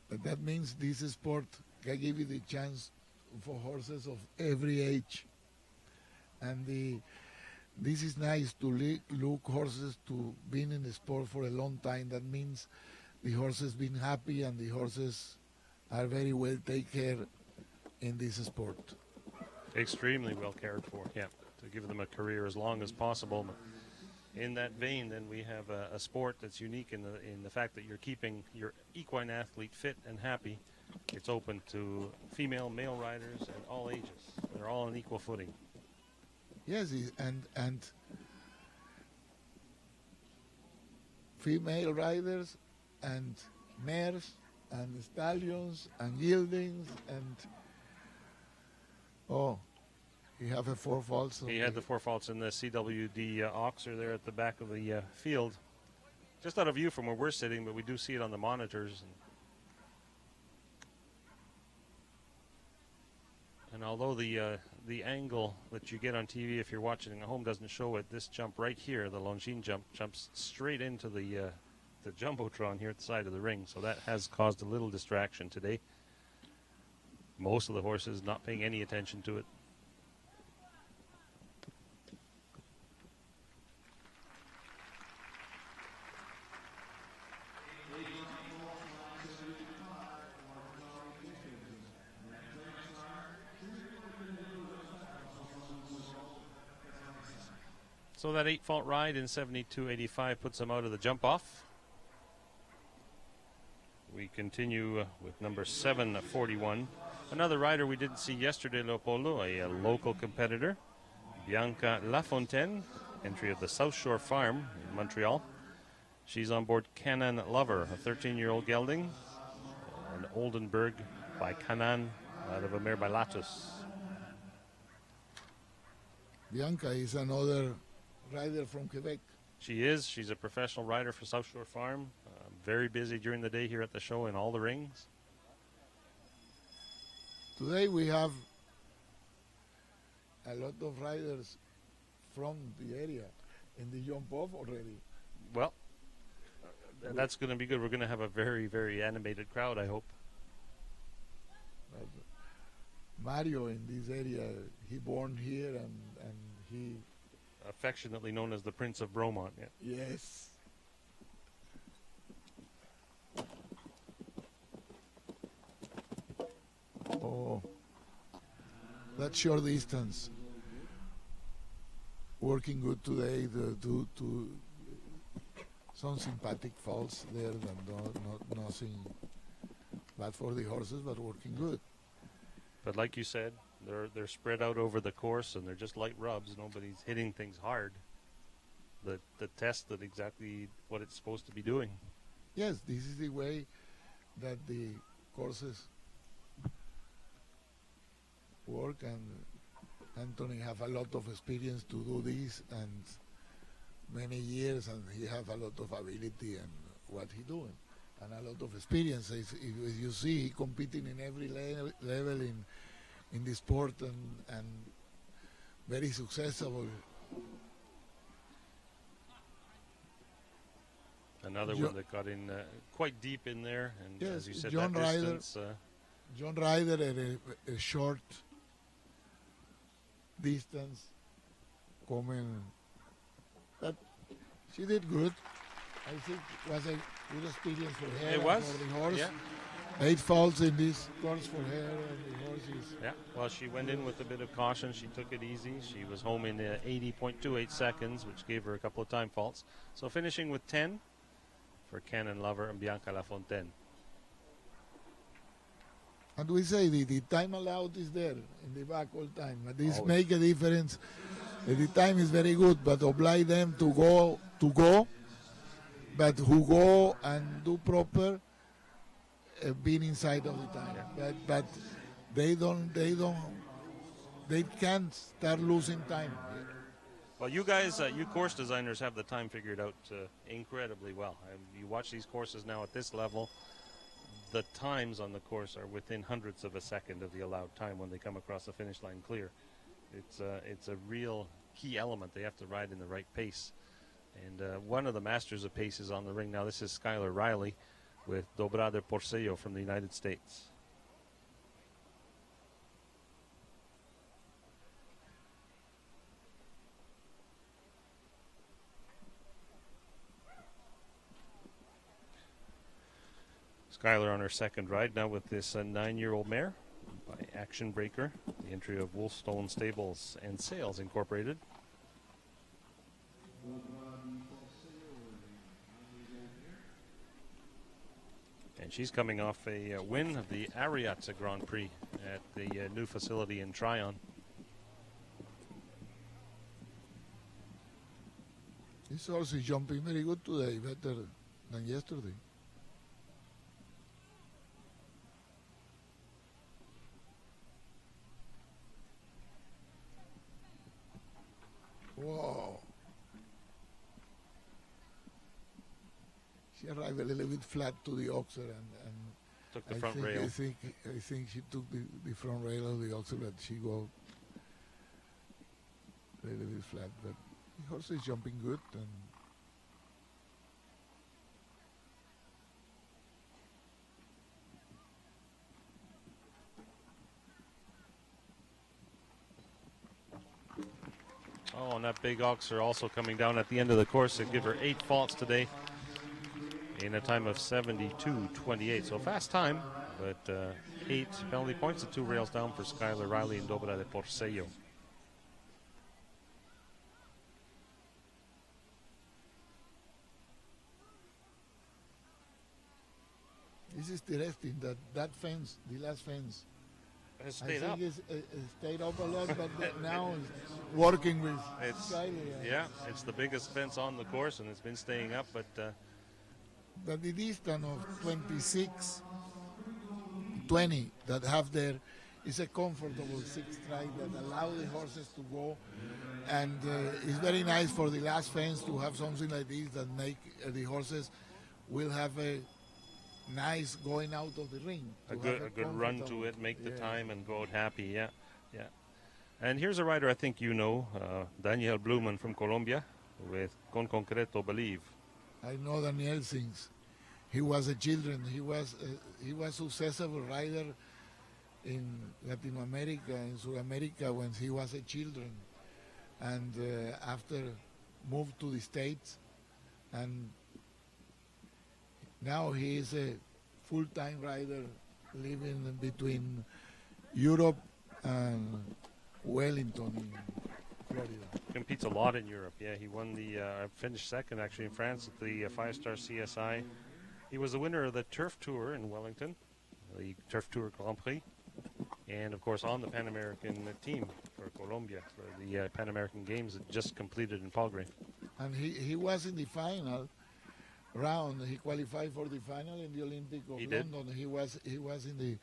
But that means this sport can give you the chance for horses of every age. And this is nice to look horses to being in the sport for a long time. That means the horses been happy and the horses are very well taken care in this sport.
Extremely well cared for, yeah, to give them a career as long as possible. In that vein, then we have a sport that's unique in the fact that you're keeping your equine athlete fit and happy. It's open to female, male riders and all ages. They're all on equal footing.
Yes, and female riders and mares and stallions and geldings and he have a 4 faults.
He had the 4 faults in the CWD oxer there at the back of the field. Just out of view from where we're sitting, but we do see it on the monitors. And although the angle that you get on TV if you're watching at home doesn't show it, this jump right here, the Longines jump, jumps straight into the Jumbotron here at the side of the ring. So that has caused a little distraction today. Most of the horses not paying any attention to it. So that 8-fault ride in 72.85 puts them out of the jump off. We continue with number 741. Another rider we didn't see yesterday, Leopoldo, a local competitor, Bianca Lafontaine, entry of the South Shore Farm in Montreal. She's on board Canan Lover, a 13-year-old gelding, and Oldenburg by Canan out of a mare by Latus.
Bianca is another rider from Quebec.
She is. She's a professional rider for South Shore Farm. Very busy during the day here at the show in all the rings.
Today we have a lot of riders from the area in the jump off already.
Well, that's going to be good. We're going to have a very, very animated crowd, I hope.
Mario in this area, he born here and he...
affectionately known as the Prince of Bromont. Yeah.
Yes. Oh, that short distance. Working good today. To some sympathetic faults there, and nothing bad for the horses, but working good.
But like you said, They're spread out over the course, and they're just light rubs. Nobody's hitting things hard. The test that exactly what it's supposed to be doing.
Yes, this is the way that the courses work, and Anthony have a lot of experience to do this, and many years, and he have a lot of ability and what he doing, and a lot of experience. As you see, he competing in every level in the sport, and very successful.
Another one that got in quite deep in there, and
Yes,
as you said,
John
that
Ryder.
distance.
John Ryder at a short distance coming, but she did good. I think it was a good experience for her.
It
and
was,
for the horse.
yeah.
8 faults in this course for her, and the horse is.
Yeah, well, she went in with a bit of caution. She took it easy. She was home in 80.28 seconds, which gave her a couple of time faults. So finishing with 10 for Canon Lover and Bianca Lafontaine.
And we say the time allowed is there in the back all time. But this
Always.
make a difference. The time is very good, but oblige them to go, but who go and do proper, being inside of the time.
Yeah.
But they can't start losing time.
Well, you guys, you course designers have the time figured out incredibly well. You watch these courses now at this level, the times on the course are within hundredths of a second of the allowed time when they come across the finish line clear. It's a real key element. They have to ride in the right pace. And one of the masters of pace is on the ring now. This is Skylar Riley with Dobra de Porcello from the United States. Skylar on her second ride now with this 9-year-old mare by Action Breaker, the entry of Wolfstone Stables and Sales Incorporated. And she's coming off a win of the Ariat Grand Prix at the new facility in Tryon.
This horse is jumping very good today, better than yesterday. Wow. She arrived a little bit flat to the oxer, and
Took the front rail.
I think she took the front rail of the oxer, but she go a little bit flat. But the horse is jumping good, and
Oh, and that big oxer also coming down at the end of the course to give her 8 faults today in a time of 72.28. So fast time, but 8 penalty points and 2 rails down for Skylar Riley and Dobra de Porcello.
this is interesting that fence, the last fence,
Has stayed
I
up.
think it's stayed up a lot, but now it's working with
It's
Skyler.
yeah, it's the biggest fence on the course, and it's been staying up. But
But the distance of 26, 20 that have there is a comfortable 6th strike that allow the horses to go, and it's very nice for the last fence to have something like this that make the horses will have a nice going out of the ring.
a
to
good
have
run to
comfortable-
it, make the
Yeah.
time, and go out happy. Yeah, yeah. And here's a rider I think you know, Daniel Blumen from Colombia, with Con Concreto Believe.
I know Daniel since he was a children. He was successful rider in Latin America, in South America when he was a children, and after moved to the States, and now he is a full-time rider living between Europe and Wellington in Florida.
Competes a lot in Europe. Yeah, he won finished second actually in France at the 5-star CSI. He was the winner of the Turf Tour in Wellington, the Turf Tour Grand Prix and of course on the Pan American team for Colombia for the Pan American Games that just completed in Palgrave.
And he was in the final round. He qualified for the final in the Olympic of London. He was in the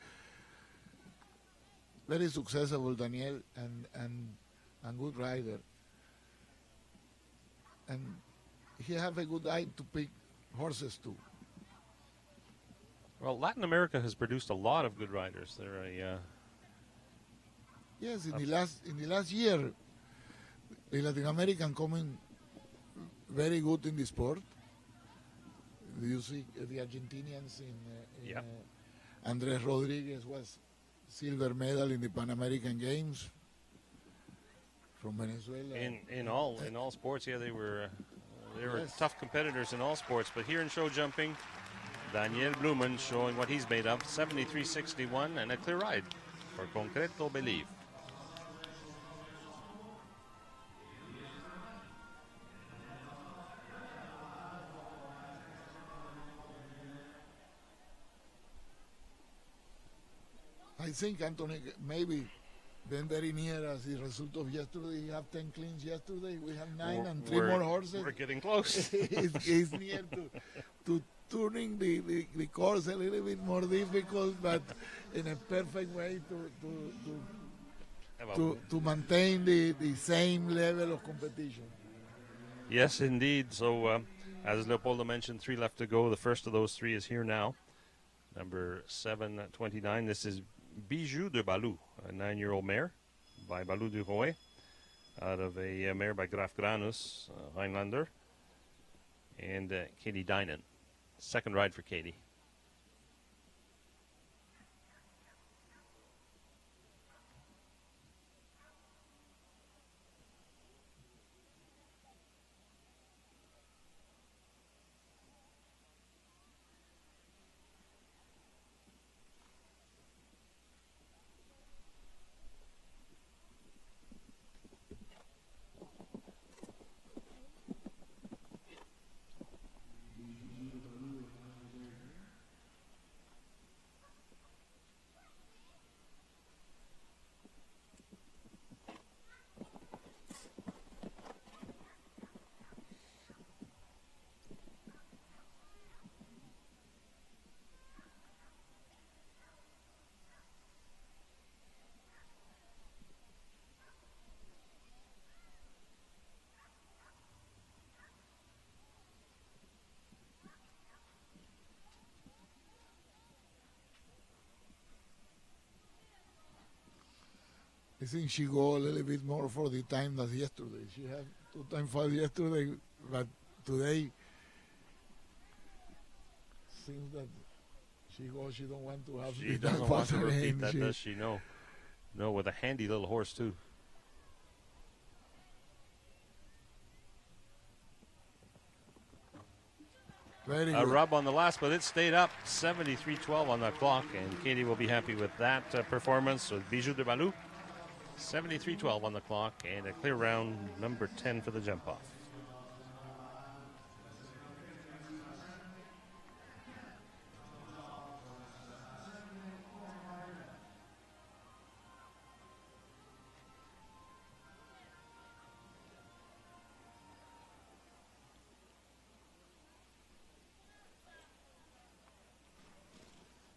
very successful Daniel and good rider. And he have a good eye to pick horses too.
Well, Latin America has produced a lot of good riders. They're a
yes, in the last year, the Latin American coming very good in the sport. You see the Argentinians in Andres Rodriguez was silver medal in the Pan American Games from Venezuela.
In all sports, yeah, they were
Yes.
tough competitors in all sports. But here in show jumping, Daniel Blumen showing what he's made of, 73.61 and a clear ride for Concreto Believe.
I think Anthony maybe been very near as the result of yesterday. He have 10 cleans yesterday. We have 9 and 3 more horses.
We're getting close.
He's near to turning the course a little bit more difficult, but in a perfect way to maintain the same level of competition.
Yes, indeed. So, as Leopoldo mentioned, 3 left to go. The first of those 3 is here now. Number 729. This is Bijou de Balou, a 9-year-old mare by Balou du Roy, out of a mare by Graf Granus, Rhinelander, and Katie Dynan. Second ride for Katie.
I think she go a little bit more for the time than yesterday. She had 2 times fast yesterday, but today seems that she don't want to have
She
the time
doesn't want to
faster
repeat
and
that,
she-
does she? No. No, with a handy little horse, too.
Very
A
good.
rub on the last, but it stayed up. 73.12 on the clock, and Katie will be happy with that performance with Bijou de Balou. 73.12 on the clock, and a clear round, number 10 for the jump off.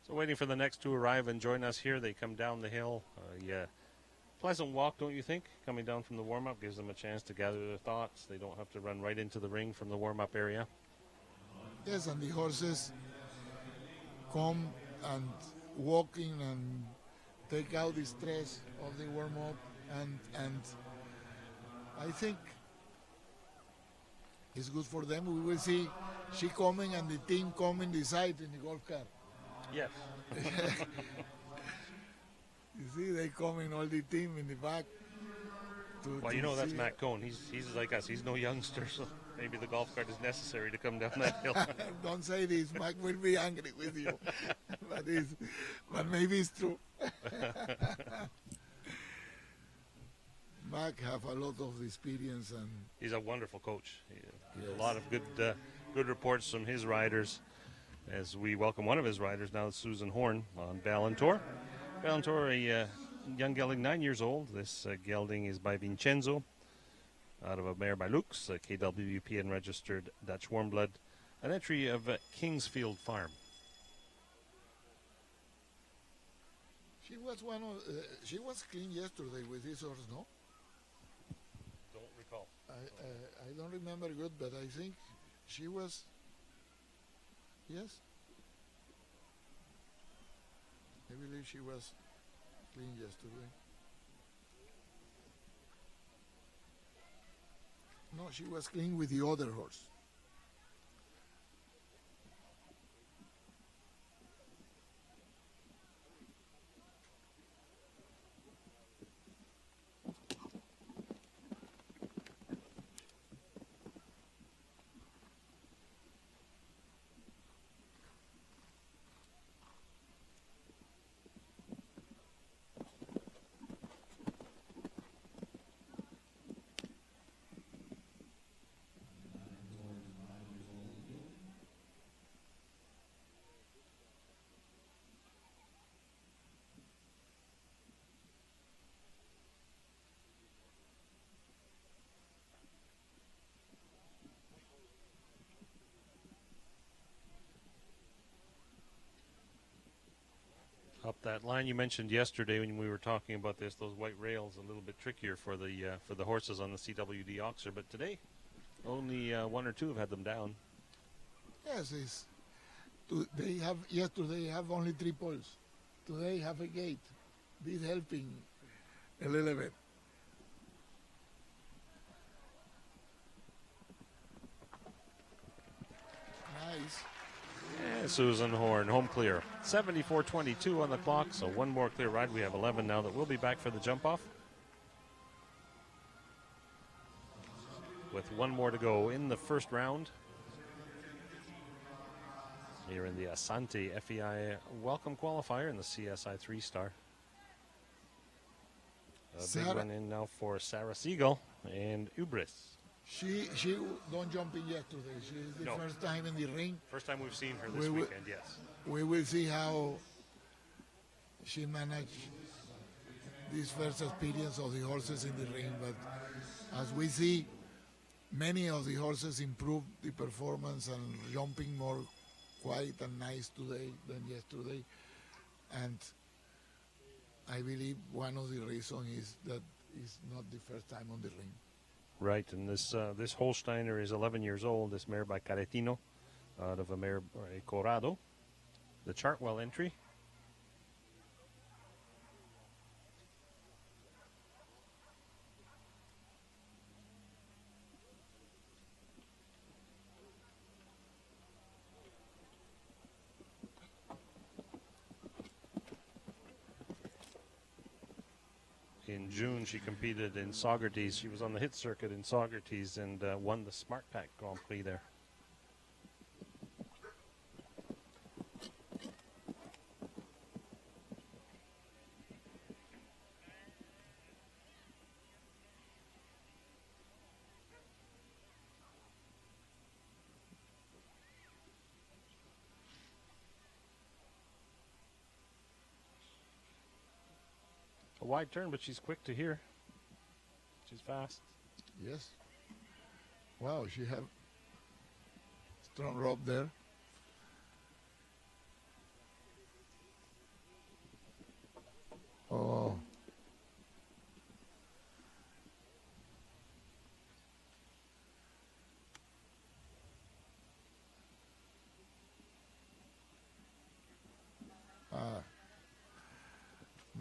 So waiting for the next to arrive and join us here. They come down the hill. Pleasant walk, don't you think? Coming down from the warm-up gives them a chance to gather their thoughts. They don't have to run right into the ring from the warm-up area.
Yes, and the horses come and walking and take out the stress of the warm-up, and I think it's good for them. We will see she coming and the team coming the side in the golf cart.
Yes.
You see, they coming all the team in the back.
Well, you know that's Matt Cohn. He's like us. He's no youngster, so maybe the golf cart is necessary to come down that hill.
Don't say this. Mac will be angry with you, but maybe it's true. Mac have a lot of experience, and
He's a wonderful coach.
Yes.
A lot of good reports from his riders. As we welcome one of his riders now, Susan Horn on Valentor. Valentor, a young gelding, 9 years old. This gelding is by Vincenzo, out of a mare by Lux, a KWP and registered Dutch warm blood, an entry of Kingsfield Farm.
She was one of. She was clean yesterday with this horse, no?
Don't recall.
I don't remember good, but I think she was. Yes. I believe she was clean yesterday. No, she was clean with the other horse.
Up that line you mentioned yesterday when we were talking about this, those white rails a little bit trickier for the horses on the CWD Oxer, but today only one or two have had them down.
Yes, they have yesterday have only 3 poles. Today have a gate. This helping a little bit. Nice.
And Susan Horn, home clear. 74:22 on the clock, so one more clear ride. We have 11 now that will be back for the jump off. With one more to go in the first round. Here in the Assante FEI welcome qualifier in the CSI 3-star. A big one in now for Sarah Siegel and Ubris.
She don't jump in yesterday. She is the first time in the ring.
First time we've seen her this weekend, yes.
We will see how she managed this first experience of the horses in the ring. But as we see, many of the horses improved the performance and jumping more quiet and nice today than yesterday. And I believe one of the reasons is that it's not the first time on the ring.
Right, and this Holsteiner is 11 years old, this mare by Caretino, out of a mare by Corrado. The Chartwell entry. In June, she competed in Saugerties. She was on the hit circuit in Saugerties and won the Smart Pack Grand Prix there. A wide turn, but she's quick to hear. She's fast.
Yes. Wow, she have strong rope there. Oh.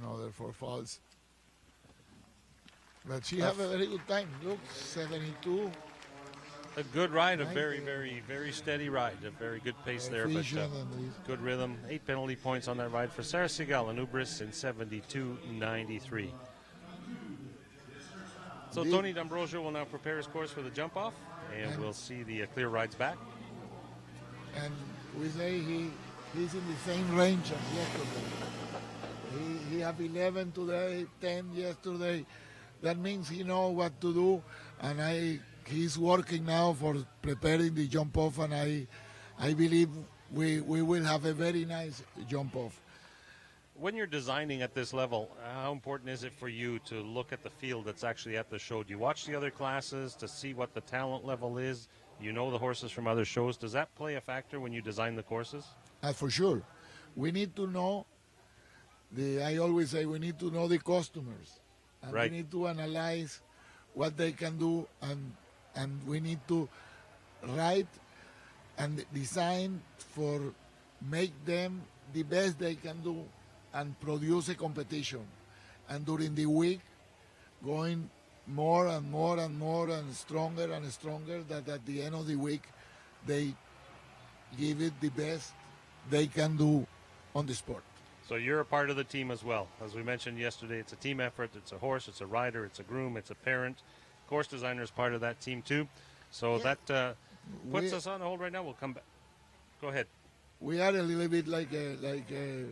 No, therefore false. But she have a very good time. Look, 72.
A good ride, a very, very, very steady ride. A very good pace there, but good rhythm. 8 penalty points on that ride for Sarah Sigal and Ubris in 72.93. So Tony D'Ambrosio will now prepare his course for the jump off, and we'll see the clear rides back.
And we say he's in the same range as yesterday. He have 11 today, 10 yesterday. That means he know what to do, and he's working now for preparing the jump off, and I believe we will have a very nice jump off.
when you're designing at this level, how important is it for you to look at the field that's actually at the show? Do you watch the other classes to see what the talent level is? You know the horses from other shows. Does that play a factor when you design the courses?
For sure. We need to know I always say we need to know the customers, and
Right.
we need to analyze what they can do, and we need to write and design for make them the best they can do and produce a competition. And during the week, going more and more and more and stronger, that at the end of the week, they give it the best they can do on the sport.
So you're a part of the team as well. As we mentioned yesterday, it's a team effort. It's a horse, it's a rider, it's a groom, it's a parent. Course designer is part of that team too. So
Yeah.
that puts us on hold right now. We'll come back. Go ahead.
We are a little bit like a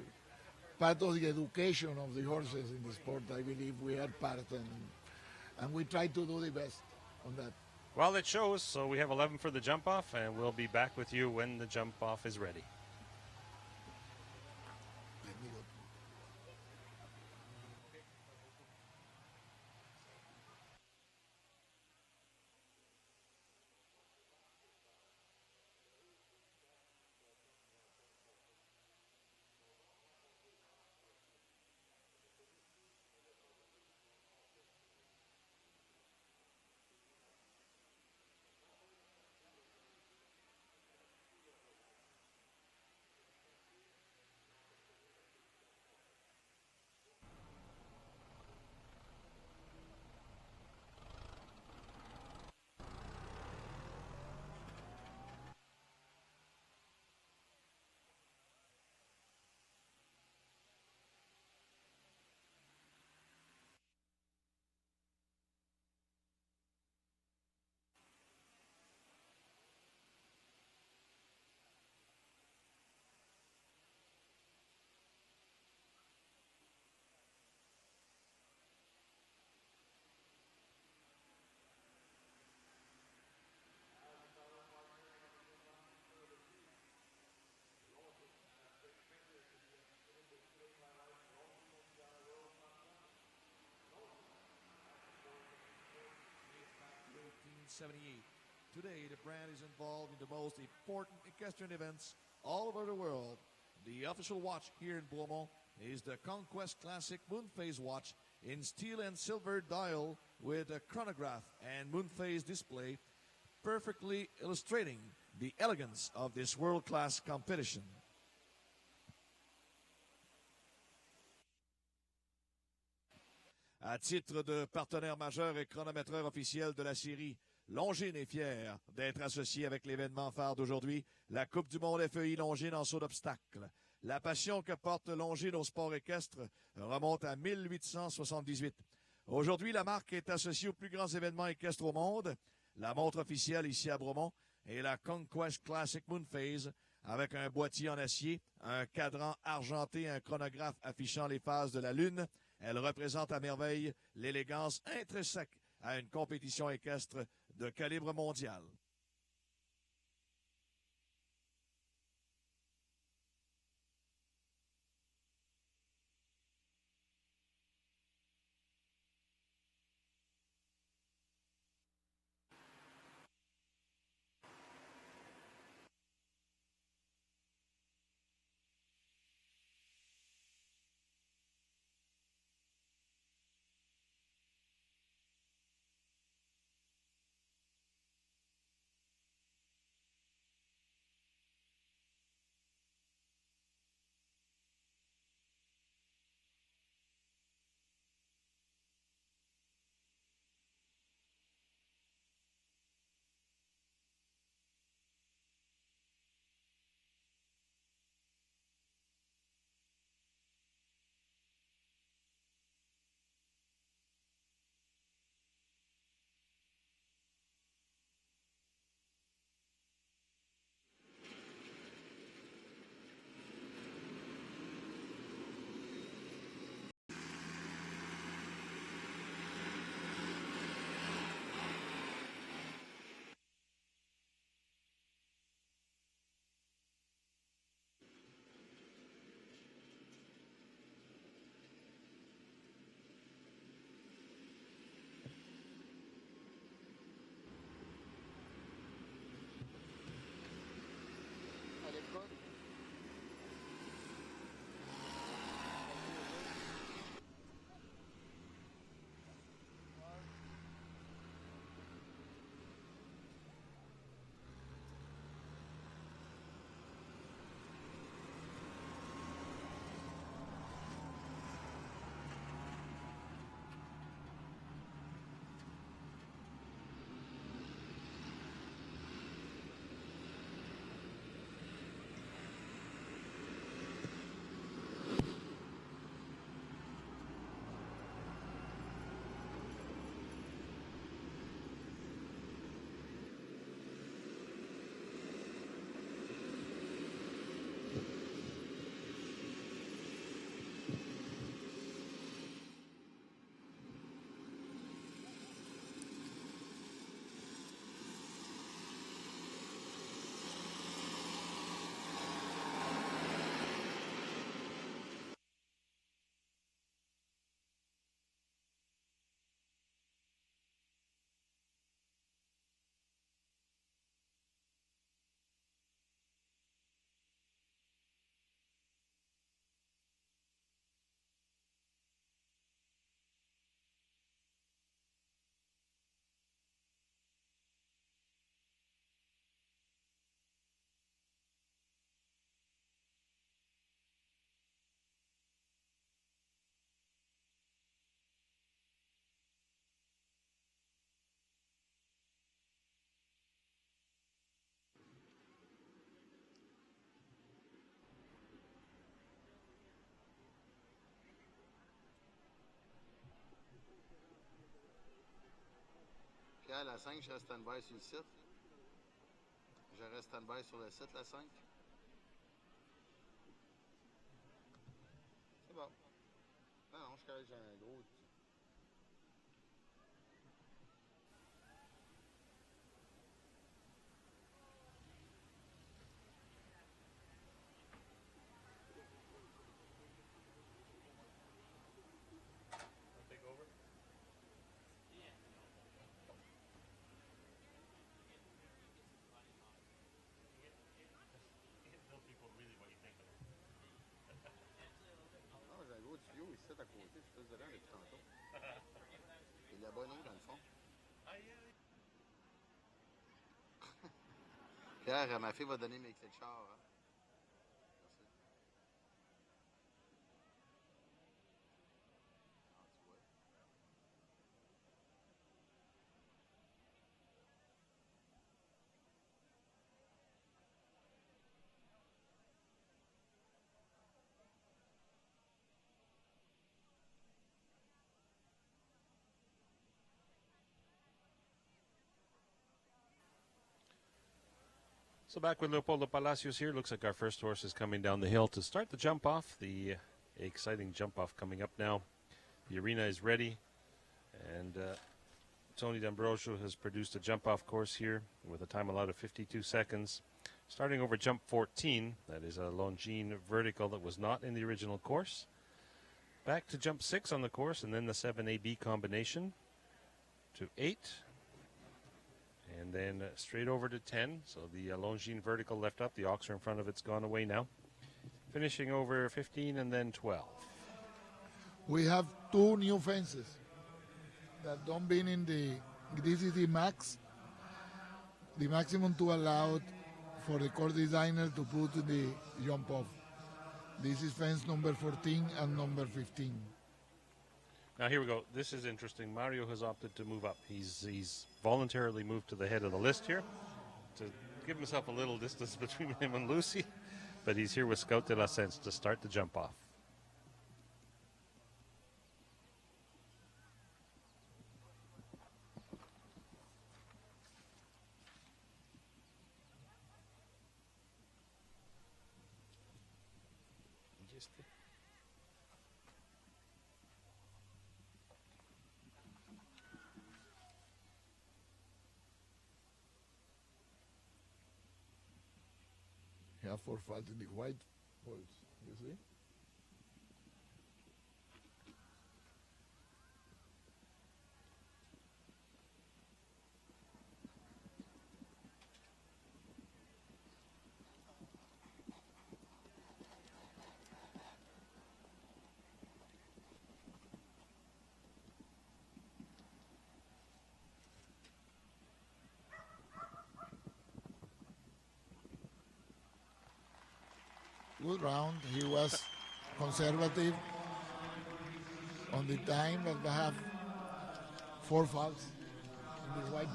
part of the education of the horses in the sport. I believe we are part, and we try to do the best on that.
Well, it shows. So we have 11 for the jump off, and we'll be back with you when the jump off is ready.
Today, the brand is involved in the most important equestrian events all over the world. The official watch here in Bromont is the Conquest Classic Moonphase watch in steel and silver dial with a chronograph and moonphase display, perfectly illustrating the elegance of this world-class competition. À titre de partenaire majeur et chronométreur officiel de la série, Longines est fier d'être associé avec l'événement phare d'aujourd'hui, la Coupe du monde FEI Longines en saut d'obstacle. La passion que porte Longines au sport équestre remonte à 1878. Aujourd'hui, la marque est associée aux plus grands événements équestres au monde. La montre officielle ici à Bromont est la Conquest Classic Moonphase avec un boîtier en acier, un cadran argenté et un chronographe affichant les phases de la Lune. Elle représente à merveille l'élégance intrinsèque à une compétition équestre de calibre mondial.
cut.
Pierre, la 5, je reste stand-by sur le site. Je reste stand-by sur le site, la 5. C'est bon. Non, non, je j'ai un gros. Non, j'ai un gros tuyau ici à côté, je suis tous dedans depuis tantôt. Il y a bon eau dans le fond. Pierre, ma fille va donner mes clés de char. Hein? Merci. Ah, tu vois.
So back with Leopoldo Palacios here. Looks like our first horse is coming down the hill to start the jump off. The exciting jump off coming up now. The arena is ready, and Tony D'Ambrosio has produced a jump off course here with a time allowed of 52 seconds. Starting over jump 14, that is a Longines vertical that was not in the original course. Back to jump 6 on the course, and then the 7AB combination to 8. And then straight over to 10. So the Longines vertical left up. The Oxer in front of it's gone away now. Finishing over 15 and then 12.
We have 2 new fences that don't been in the. This is the max. The maximum to allowed for the course designer to put the jump off. This is fence number 14 and number 15.
Now here we go. This is interesting. Mario has opted to move up. He's voluntarily moved to the head of the list here to give himself a little distance between him and Lucy. But he's here with Scout de la Sense to start the jump off.
Yeah, for fault in the white holes, you see? good round. He was conservative on the time, but have 4 fouls in this white.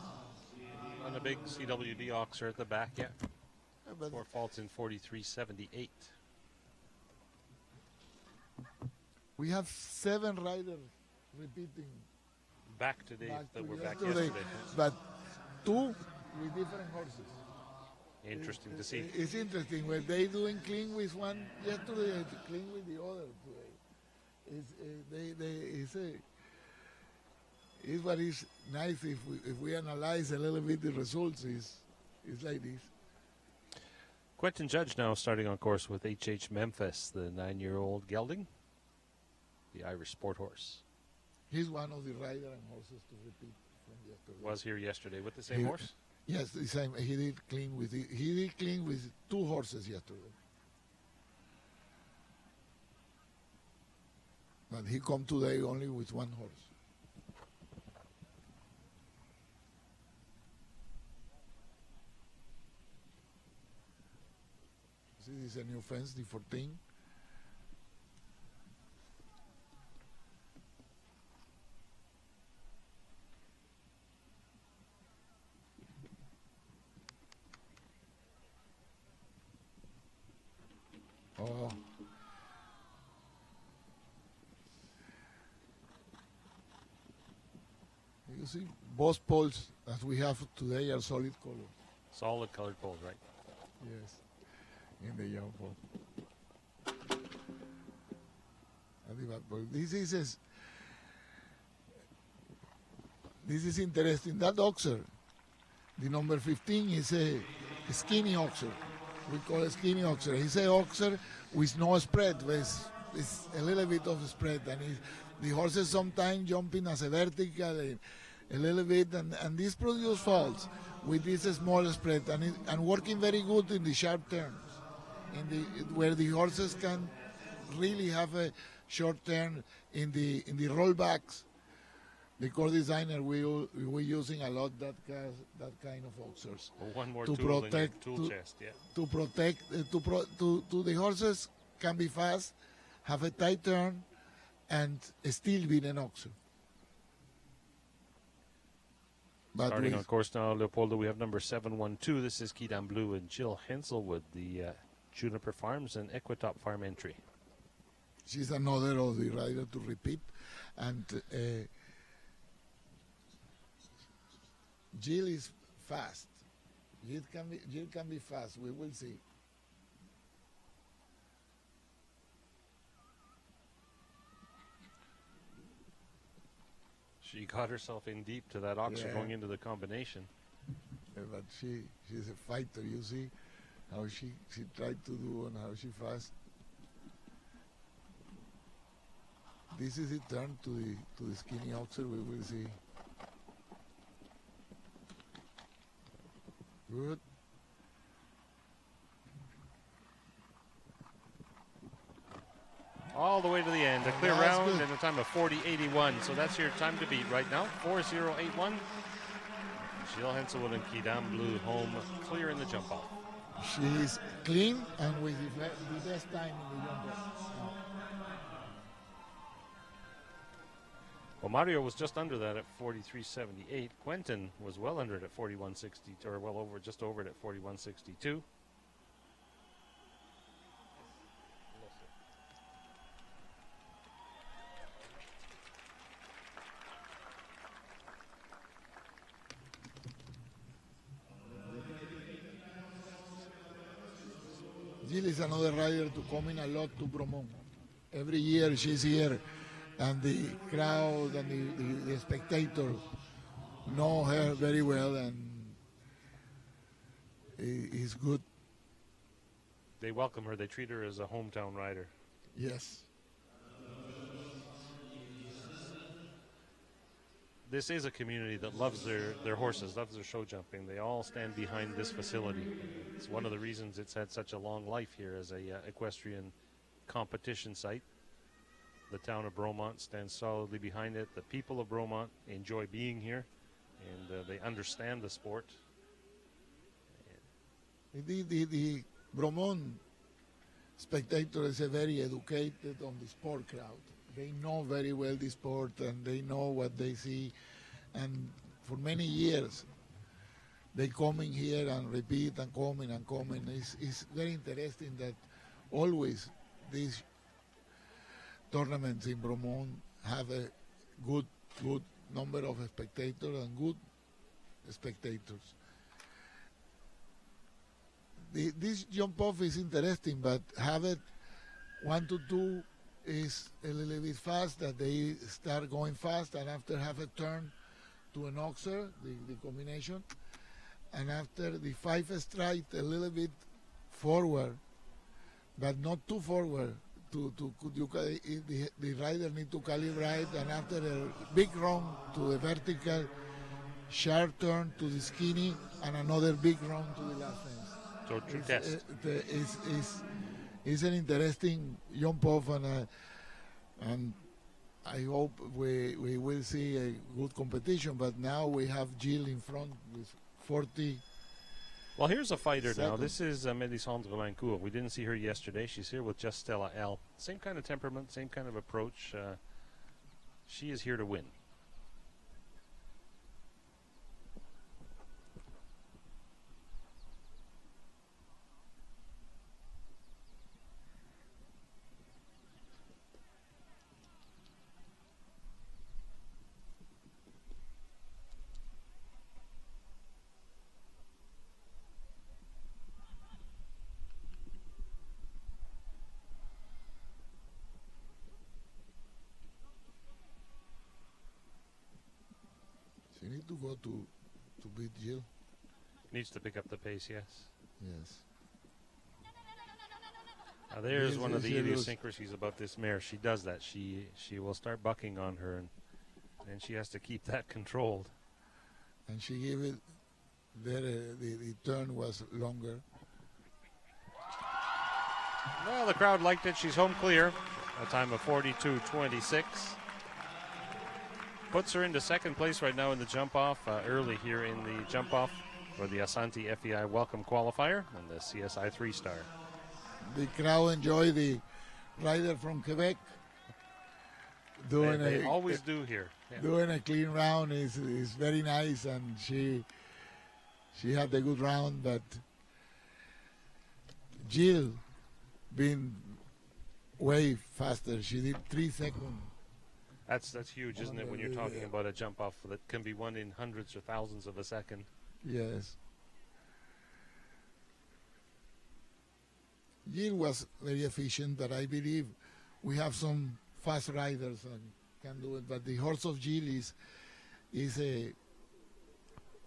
On a big CWD oxer at the back, yeah.
But
4 faults in 43.78.
we have 7 riders repeating
Back today,
back
that
to
we're back
yesterday,
yesterday.
but 2 with different horses.
Interesting to see.
It's interesting when they doing clean with one yesterday and clean with the other today. It's what is nice if we analyze a little bit the results. Is like this.
Quentin Judge now starting on course with HH Memphis, the 9-year-old gelding, the Irish sport horse.
He's one of the rider and horses to repeat from yesterday.
Was here yesterday with the same horse?
Yes, the same. He did clean with 2 horses yesterday. But he come today only with 1 horse. See, this is a new fence, the 14. Oh. You see, both poles that we have today are solid color.
Solid colored poles, right?
Yes, in the young pole. And the back pole. This is interesting. That oxer, the number 15, is a skinny oxer. We call it skinny oxer. He's a oxer with no spread. With a little bit of spread, and the horses sometimes jumping as a vertical a little bit, and this produce faults with this small spread, and working very good in the sharp turns, where the horses can really have a short turn in the rollbacks. The core designer we're using a lot that kind of oxers.
Well, one more
to
tool
protect
in your tool chest, yeah.
to protect to the horses can be fast, have a tight turn, and still be an oxer. But
Starting on course now, Leopoldo, we have number 712. This is Kidam Blue and Jill Henselwood, the Juniper Farms and Equitop Farm entry.
She's another of the rider to repeat, and Jill is fast. Jill can be fast. We will see.
She got herself in deep to that oxer going into the combination.
Yeah, but she's a fighter. You see how she tried to do and how she fast. This is a turn to the skinny oxer. We will see. Good.
All the way to the end. A clear
That's
round
good.
and a time of 40.81. So that's your time to beat right now. 40.81. Jill Henselwood and Kidam Blue home clear in the jump off.
She's clean and with the best time in the young girls.
Well, Mario was just under that at 43.78. Quentin was well under it at 41.60, or well over, just over it at 41.62.
Jill is another rider to come in a lot to Bromont. Every year she's here, and the crowd and the spectators know her very well, and it's good.
They welcome her. They treat her as a hometown rider.
Yes.
This is a community that loves their horses, loves their show jumping. They all stand behind this facility. It's one of the reasons it's had such a long life here as a equestrian competition site. The town of Bromont stands solidly behind it. The people of Bromont enjoy being here, and they understand the sport.
The Bromont spectator is a very educated on the sport crowd. They know very well the sport and they know what they see. And for many years, they coming here and repeat and coming and coming. It's very interesting that always these tournaments in Bromont have a good number of spectators and good spectators. This jump off is interesting, but have it 1 to 2 is a little bit fast, that they start going fast, and after have a turn to an oxer, the combination, and after the 5 stride a little bit forward, but not too forward. The rider need to calibrate, and after a big run to the vertical, sharp turn to the skinny, and another big run to the last fence.
So true test.
It's an interesting jump off, and I hope we will see a good competition. But now we have Jill in front with 40.
Well, here's a fighter now.
Second.
This is Mélisandre Lancourt. We didn't see her yesterday. She's here with just Stella L. Same kind of temperament, same kind of approach. She is here to win.
She need to go to beat Jill.
Needs to pick up the pace, yes.
Yes.
Now there's
Yes,
one of
yes,
the
it is.
idiosyncrasies about this mare. She does that. She will start bucking on her, and she has to keep that controlled.
And she gave it there. The turn was longer.
Well, the crowd liked it. She's home clear. A time of 42.26. Puts her into second place right now in the jump off. Early here in the jump off for the Assante FEI Welcome Qualifier and the CSI 3-star.
The crowd enjoy the rider from Quebec doing
They always do here. Yeah.
doing a clean round is very nice, and she had a good round, but Jill been way faster. She did 3 seconds.
That's huge, isn't it, when you're talking about a jump off that can be won in hundreds or thousands of a second.
Yes. Jill was very efficient, but I believe we have some fast riders and can do it. But the horse of Jill is a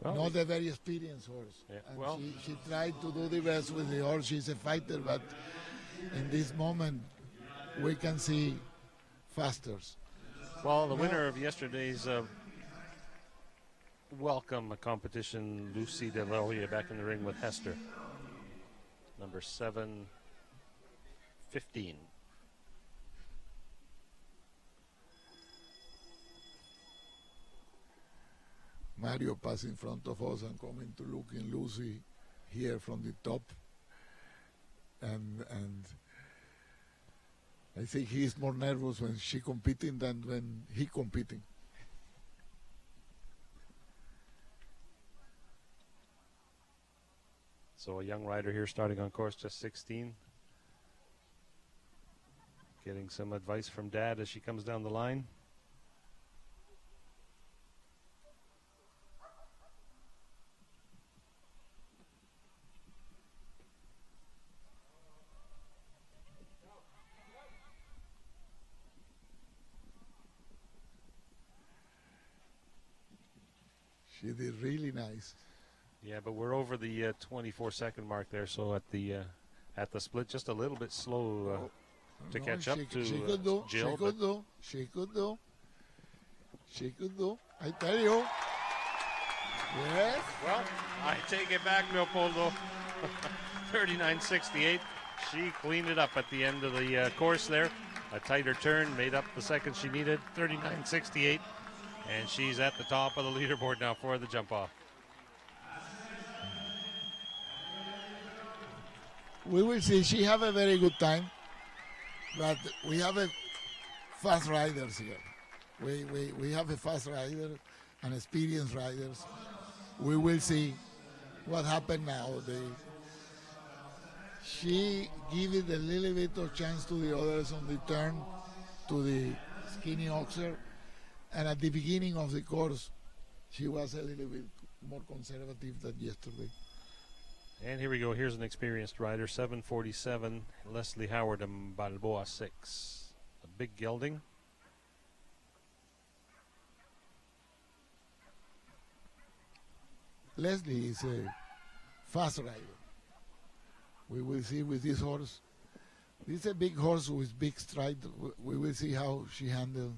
not a very experienced horse.
Yeah,
And
well-
she tried to do the best with the horse. She's a fighter, but in this moment we can see fasters.
Well, the winner of yesterday's welcome competition, Lucy Delorier, back in the ring with Hester. Number 715.
Mario passed in front of us and coming to look in Lucy here from the top. And I think he is more nervous when she competing than when he competing.
So a young rider here starting on course, just 16. Getting some advice from Dad as she comes down the line.
She did really nice.
Yeah, but we're over the 24-second mark there, so at the split, just a little bit slow to
No,
catch up to
she could do.
Jill.
She could do. She could do. She could do. I tell you. Yes.
Well, I take it back, Leopoldo. 39.68. She cleaned it up at the end of the course there. A tighter turn, made up the second she needed. 39.68. And she's at the top of the leaderboard now for the jump off.
we will see. She have a very good time, but we have a fast riders here. We have a fast rider and experienced riders. We will see what happened now. She give it a little bit of chance to the others on the turn, to the skinny oxer, and at the beginning of the course, she was a little bit more conservative than yesterday.
And here we go. Here's an experienced rider, 747, Leslie Howard and Balboa 6. A big gelding.
Leslie is a fast rider. We will see with this horse. This is a big horse with big stride. We will see how she handle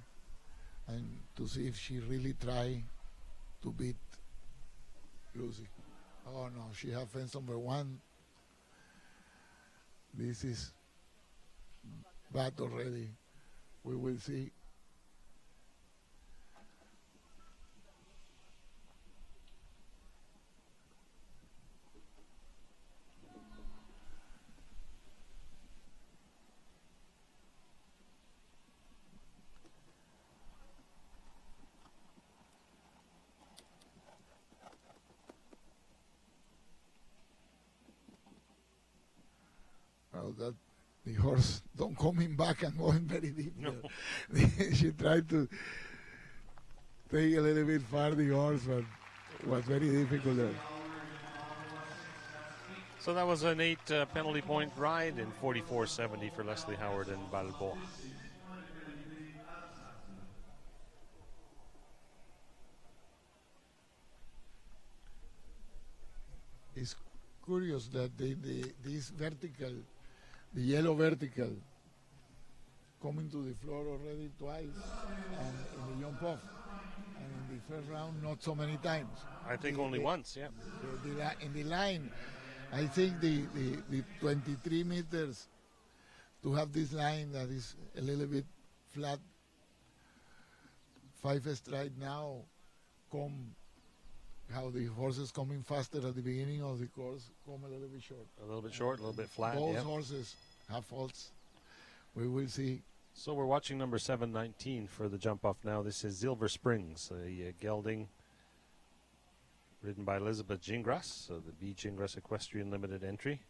and to see if she really try to beat Lucy. Oh no, she have fence number 1. This is bad already. We will see. That the horse don't coming back and going very deep.
No.
She tried to take a little bit far the horse, but was very difficult there.
So that was an 8 penalty point ride in 44.70 for Leslie Howard and Balboa.
It's curious that this vertical, the yellow vertical, coming to the floor already twice and in the jump off. And in the first round, not so many times.
I think only once, yeah.
In the line, I think the 23 meters to have this line that is a little bit flat, 5 stride now, come how the horses coming faster at the beginning of the course come a little bit short.
A little bit short, a little bit flat.
Both
Yeah.
horses have faults. We will see.
So we're watching number 719 for the jump off now. This is Silver Springs, a gelding ridden by Elizabeth Gingras, so the B. Gingras Equestrian Limited entry.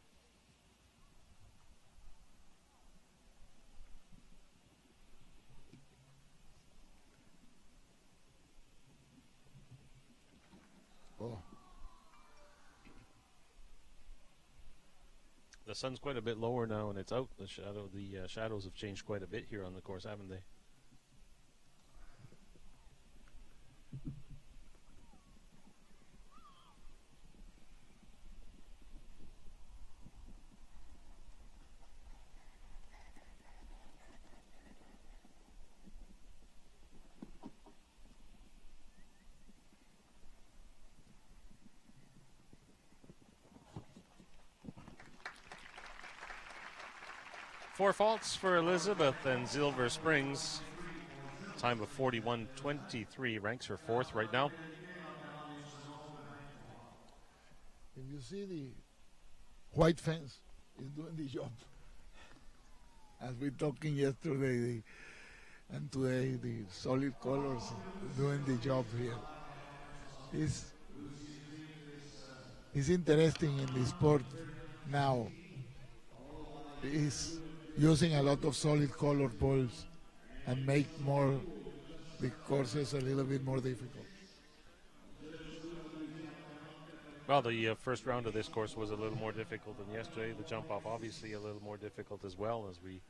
Oh,
The sun's quite a bit lower now, and it's out. The shadows have changed quite a bit here on the course, haven't they? Four faults for Elizabeth and Silver Springs. Time of 41.23, ranks her 4th right now.
if you see the white fence is doing the job. As we talking yesterday, and today the solid colors doing the job here. It's interesting in the sport now. Is using a lot of solid color balls and make more the courses a little bit more difficult.
Well, the first round of this course was a little more difficult than yesterday. The jump off obviously a little more difficult as well, as we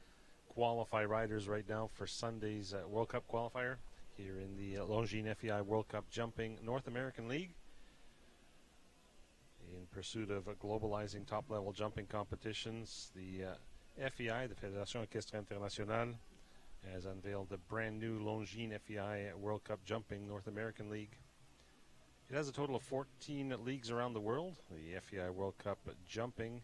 qualify riders right now for Sunday's World Cup qualifier here in the Longines FEI World Cup Jumping North American League. In pursuit of globalizing top-level jumping competitions, the FEI, the Fédération Équestre Internationale, has unveiled the brand new Longines FEI World Cup Jumping North American League. It has a total of 14 leagues around the world. The FEI World Cup Jumping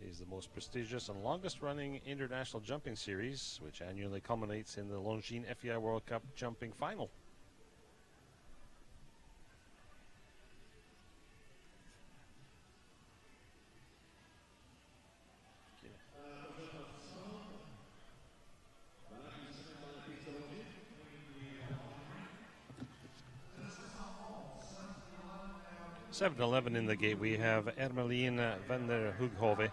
is the most prestigious and longest-running international jumping series, which annually culminates in the Longines FEI World Cup Jumping Final. 7-11 in the gate. We have Ermeline van der Hooghove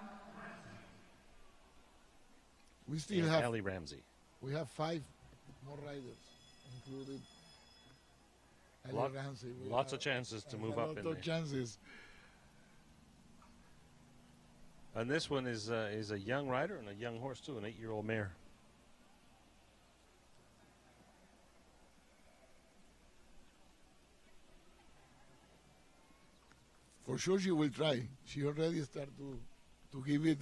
We still
and
have
Ellie Ramsey.
we have 5 more riders, including
Lot-
Ramsey. We
Lots of
have
chances to move
a
up
lot
in
of
there.
chances.
And this one is a young rider and a young horse too, an 8-year-old mare.
For sure, she will try. She already started to give it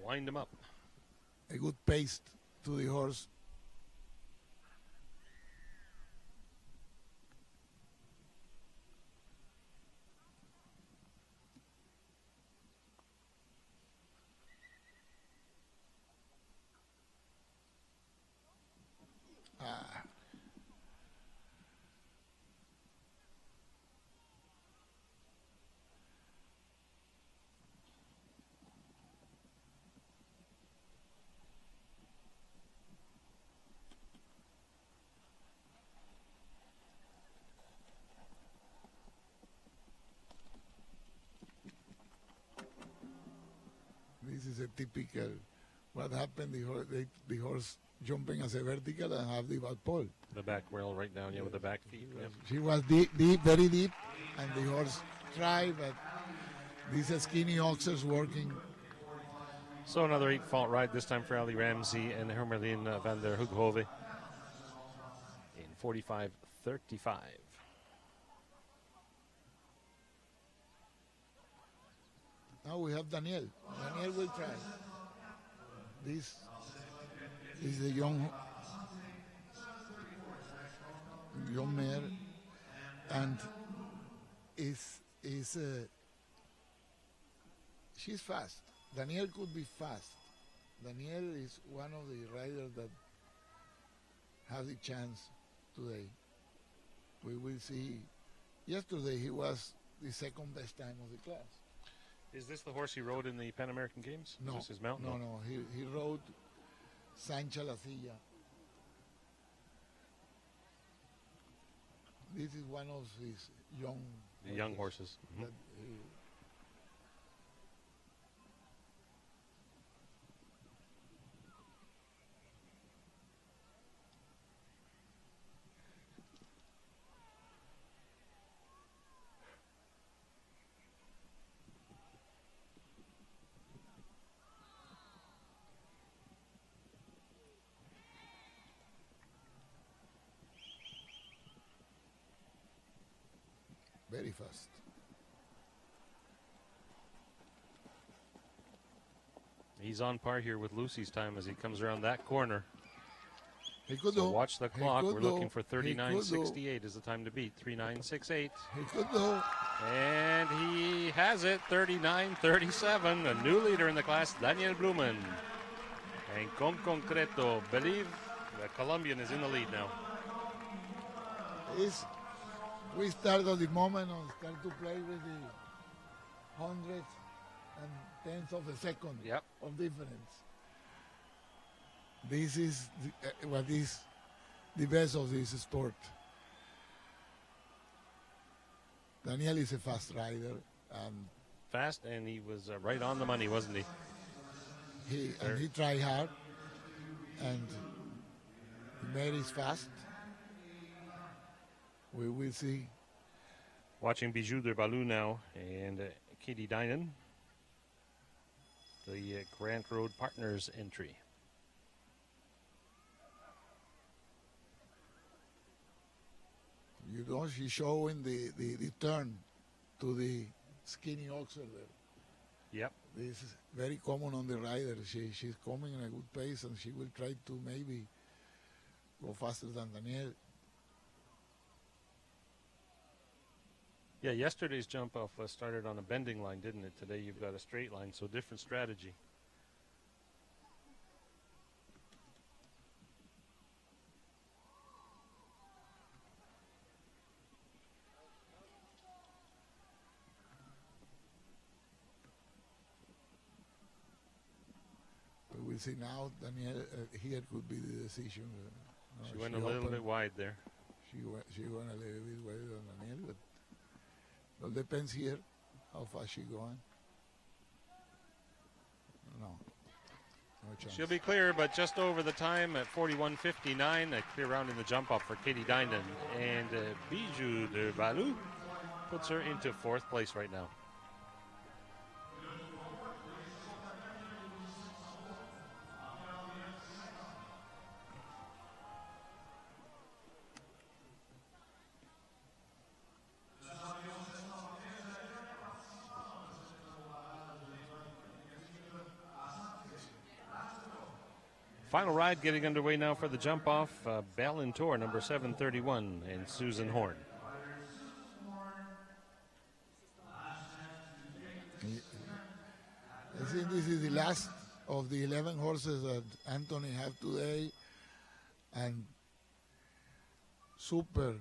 Wind him up.
a good pace to the horse. Ah. This is a typical what happened. The horse jumping as a vertical and have the back pole.
The back rail right down, yeah, with the back feet. Yep.
She was deep, very deep, and the horse tried, but these skinny oxers working.
So another 8-fault ride, this time for Ali Ramsey and Hermeline van der Hooghove in 45-35.
Now we have Daniel. Daniel will try. This is the young mare, and she's fast. Daniel could be fast. Daniel is one of the riders that have the chance today. We will see. Yesterday he was the second best time of the class.
Is this the horse he rode in the Pan American Games?
No,
Is this his mount?
no. He rode Sancha La Silla. This is one of his young
horses. Mhm.
that very fast.
He's on par here with Lucy's time as he comes around that corner.
He could
So
do.
watch the
He
clock.
could
We're
do.
looking for
He could do.
39.68 is the time to beat. 39.68.
He could do.
And he has it, 39.37. A new leader in the class, Daniel Blumen. And con concreto, believe the Colombian is in the lead now.
We start at the moment and start to play with the hundredths and tenths of a second
Yep.
of difference. This is what is the best of this sport. Daniel is a fast rider, and
Fast, and he was right on the money, wasn't he?
he tried hard, and the mare is fast. We will see.
Watching Bijou de Balou now and Katie Dinan. The Grant Road Partners entry.
You know, she's showing the turn to the skinny oxer there.
Yep.
This is very common on the rider. She's coming in a good pace, and she will try to maybe go faster than Daniel.
Yeah, yesterday's jump off started on a bending line, didn't it? Today you've got a straight line, so different strategy.
We will see now. Daniel here could be the decision. No,
She went a little bit wide there.
She went a little bit wider than Daniel, but Well, depends here how fast she going. No. No chance.
She'll be clear, but just over the time at 41.59. A clear round in the jump off for Katie Dinan. And Bijou de Valou puts her into fourth place right now. Final ride getting underway now for the jump off. Ballantour, number 731, and Susan Horn.
I think this is the last of the 11 horses that Anthony have today, and super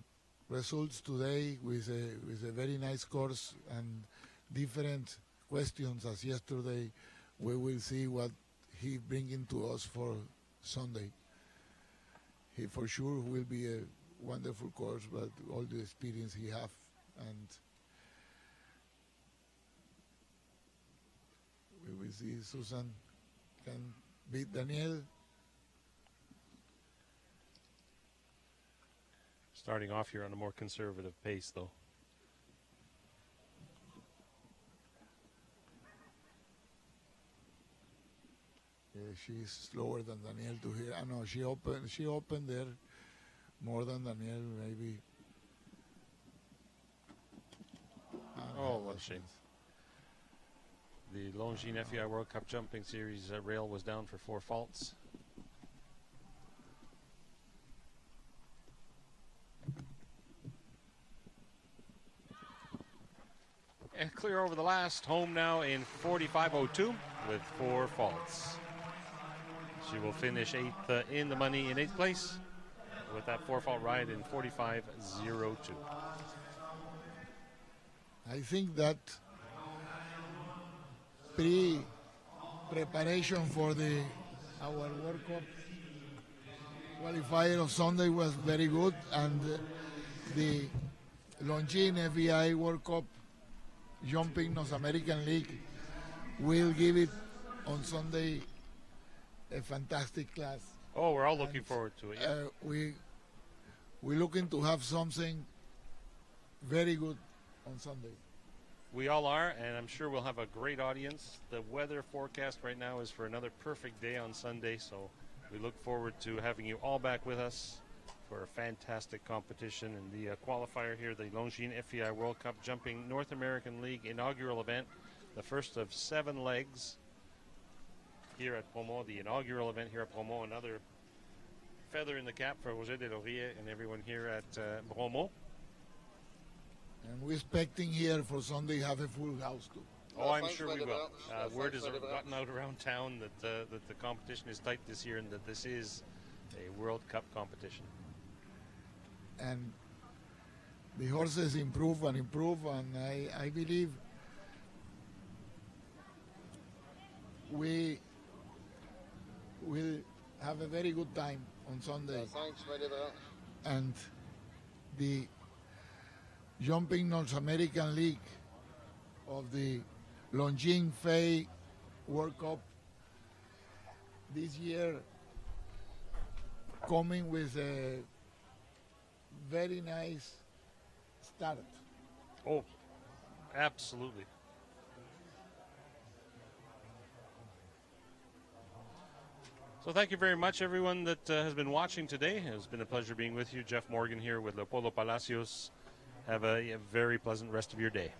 results today with a very nice course and different questions as yesterday. We will see what he bringing to us for Sunday. He for sure will be a wonderful course, but all the experience he have, and we will see Susan can beat Danielle.
Starting off here on a more conservative pace, though.
She's slower than Danielle to here. I know she opened there more than Danielle, maybe.
Oh, what a shame. The Longines FEI World Cup Jumping Series rail was down for 4 faults. And clear over the last, home now in 45.02 with 4 faults. She will finish 8th in the money in 8th place with that 4-fault ride in 45.02.
I think that preparation for our World Cup qualifier of Sunday was very good, and the Longines FEI World Cup Jumping North American League will give it on Sunday a fantastic class.
Oh, we're all looking forward to it. Yeah.
We're looking to have something very good on Sunday.
We all are, and I'm sure we'll have a great audience. The weather forecast right now is for another perfect day on Sunday, so we look forward to having you all back with us for a fantastic competition in the qualifier here, the Longines FEI World Cup Jumping North American League inaugural event, the first of 7 legs here at Bromont, the inaugural event here at Bromont. Another feather in the cap for Roger Deslauriers and everyone here at Bromont.
And we're expecting here for Sunday have a full house too.
Oh, I'm sure we will. Word has gotten out around town that the competition is tight this year and that this is a World Cup competition.
And the horses improve, and I believe we will have a very good time on Sunday. And the Jumping North American League of the Longines FEI World Cup this year coming with a very nice start.
Oh, absolutely. So thank you very much, everyone that has been watching today. It's been a pleasure being with you. Jeff Morgan here with Leopoldo Palacios. Have a very pleasant rest of your day.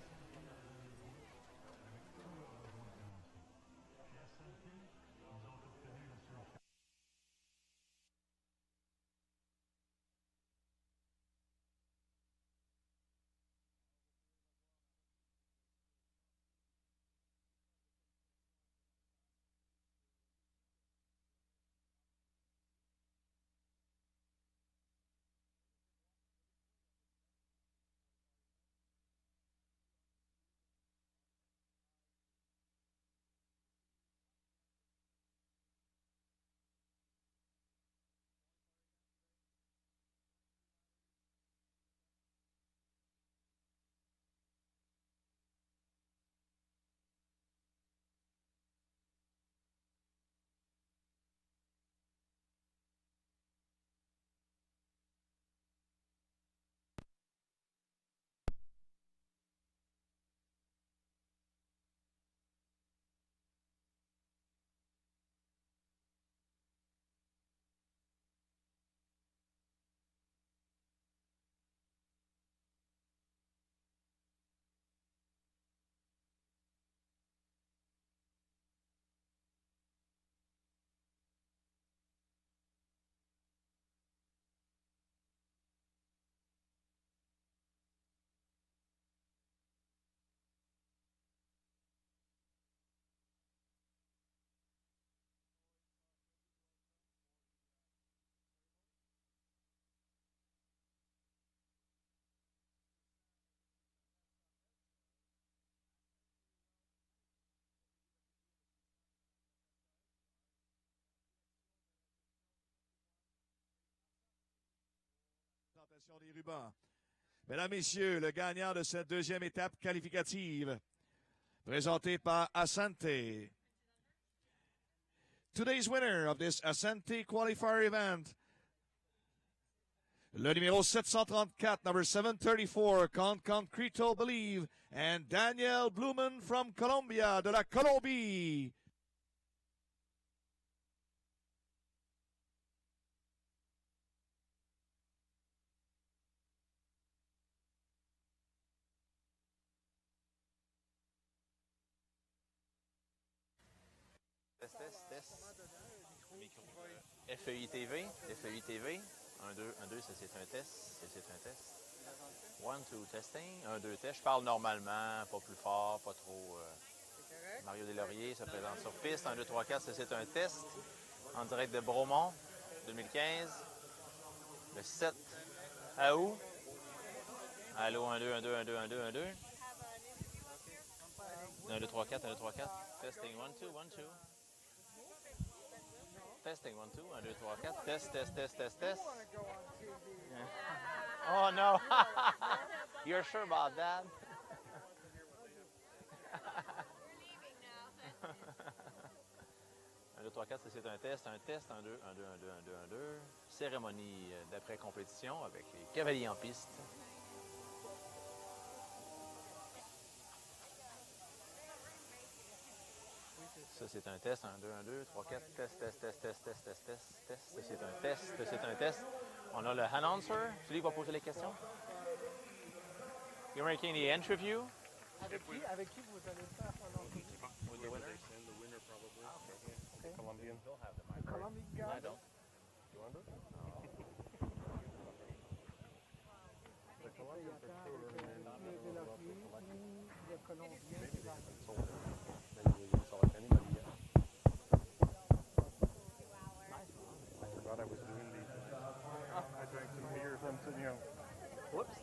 présentation des rubans. Mesdames, Messieurs, le gagnant de cette deuxième étape qualificative, présenté par Assante. Today's winner of this Assante Qualifier event, le numéro 734, number 734, Concreto Believe, and Daniel Blumen from Colombia, de la Colombie.
Test. Micro. FEI-TV. FEI-TV. 1, 2, 1, 2, ça c'est un test. C'est un test. 1, 2, testing. 1, 2, test. Je parle normalement, pas plus fort, pas trop. Mario Deslauriers se présente sur piste. 1, 2, 3, 4, ça c'est un test. En direct de Bromont, 2015. Le 7 août. Allô, 1, 2, 1, 2, 1, 2, 1, 2, 1, 2. 1, 2, 3, 4, 1, 2, 3, 4. Testing, 1, 2, 1, 2. Testing, 1, 2, 1, 2, 3, 4. Test. Yeah. Oh no! You're sure about that? 1, 2, 3, 4, c'est un test. 1, 2, 1, 2, 1, 2, 1, 2, 1, 2. Cérémonie d'après-compétition avec les cavaliers en piste. Ça, c'est un test. 1, 2, 1, 2, 3, 4. Test. C'est un test. On a le announcer. Celui qui va poser les questions. You're making the interview.
Avec qui vous allez faire l'entrevue?
With the winner.
The winner probably.
Okay.
Colombian.
Colombian guy?
I don't.
You want it? The Colombian for sure.
Le Colombien qui va
I was doing the. I drank some beers. I'm sitting here. Whoops.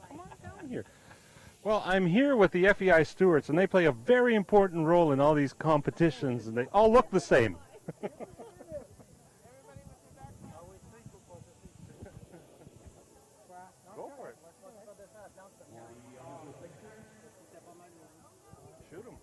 Come on down here. Well, I'm here with the FEI stewards, and they play a very important role in all these competitions, and they all look the same. Go for it. Shoot them.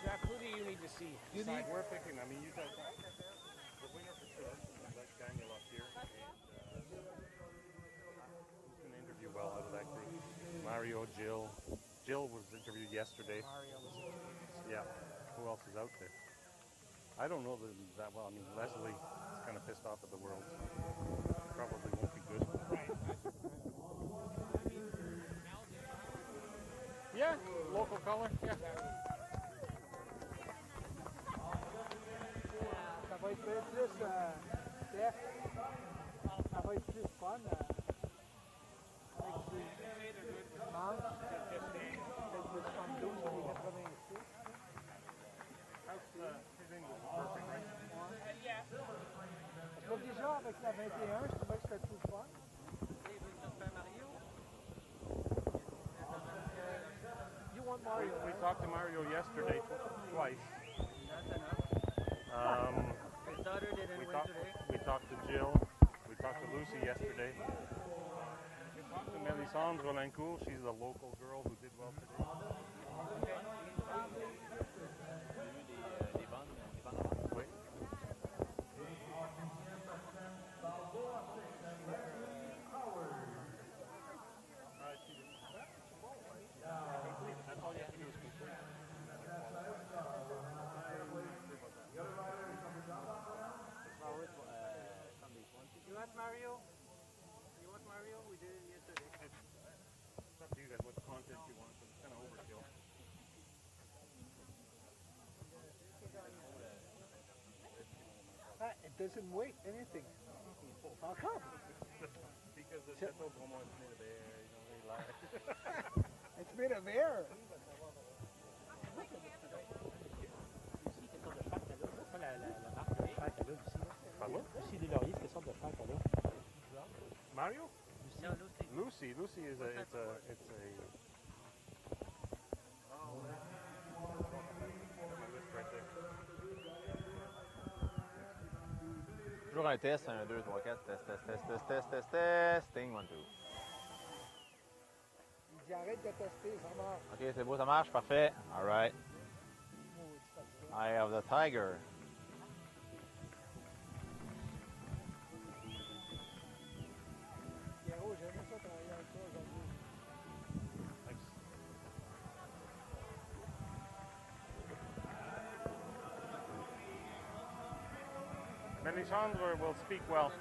Jack, who do you need to see?
Decide. We're picking. I mean, you guys. The winner for sure. That's Daniel up here. And who's going to interview well out of that group? Mario, Jill. Jill was interviewed yesterday. Yeah. Who else is out there? I don't know that well. I mean, Leslie is kind of pissed off at the world. Probably won't be good. Yeah, local color. Yeah.
Ça va être bien plus, Steph, ça va être plus fun avec des manches, avec le 72 et les 86. Parce que déjà, avec la 21, je trouvais que c'était plus fun. You want Mario?
We talked to Mario yesterday twice.
His daughter didn't win today.
We talked to Jill. We talked to Lucy yesterday. We talked to Melisandre Lancourt. She's a local girl who did well today.
des bonnes ventes?
Oui.
You want Mario? You want Mario? We did it yesterday.
It's up to you guys what content you want, but it's kind of overkill.
It doesn't weigh anything. How come?
Because the Chateau Bromont is made of air, you know, they lie.
It's made of air.
Pardon?
Lucie des Lauriers, quelle sorte de cheval qu'elle a?
Mario?
No, Lucy.
Lucy. Lucy is it's a
Toujours un test, 1, 2, 3, 4, testing, 1, 2.
Il dit arrête de tester, ça marche.
OK, c'est beau, ça marche, parfait. All right. Eye of the tiger.
Pierrot, j'aimerais ça travailler avec toi aujourd'hui.
Melisandre will speak well.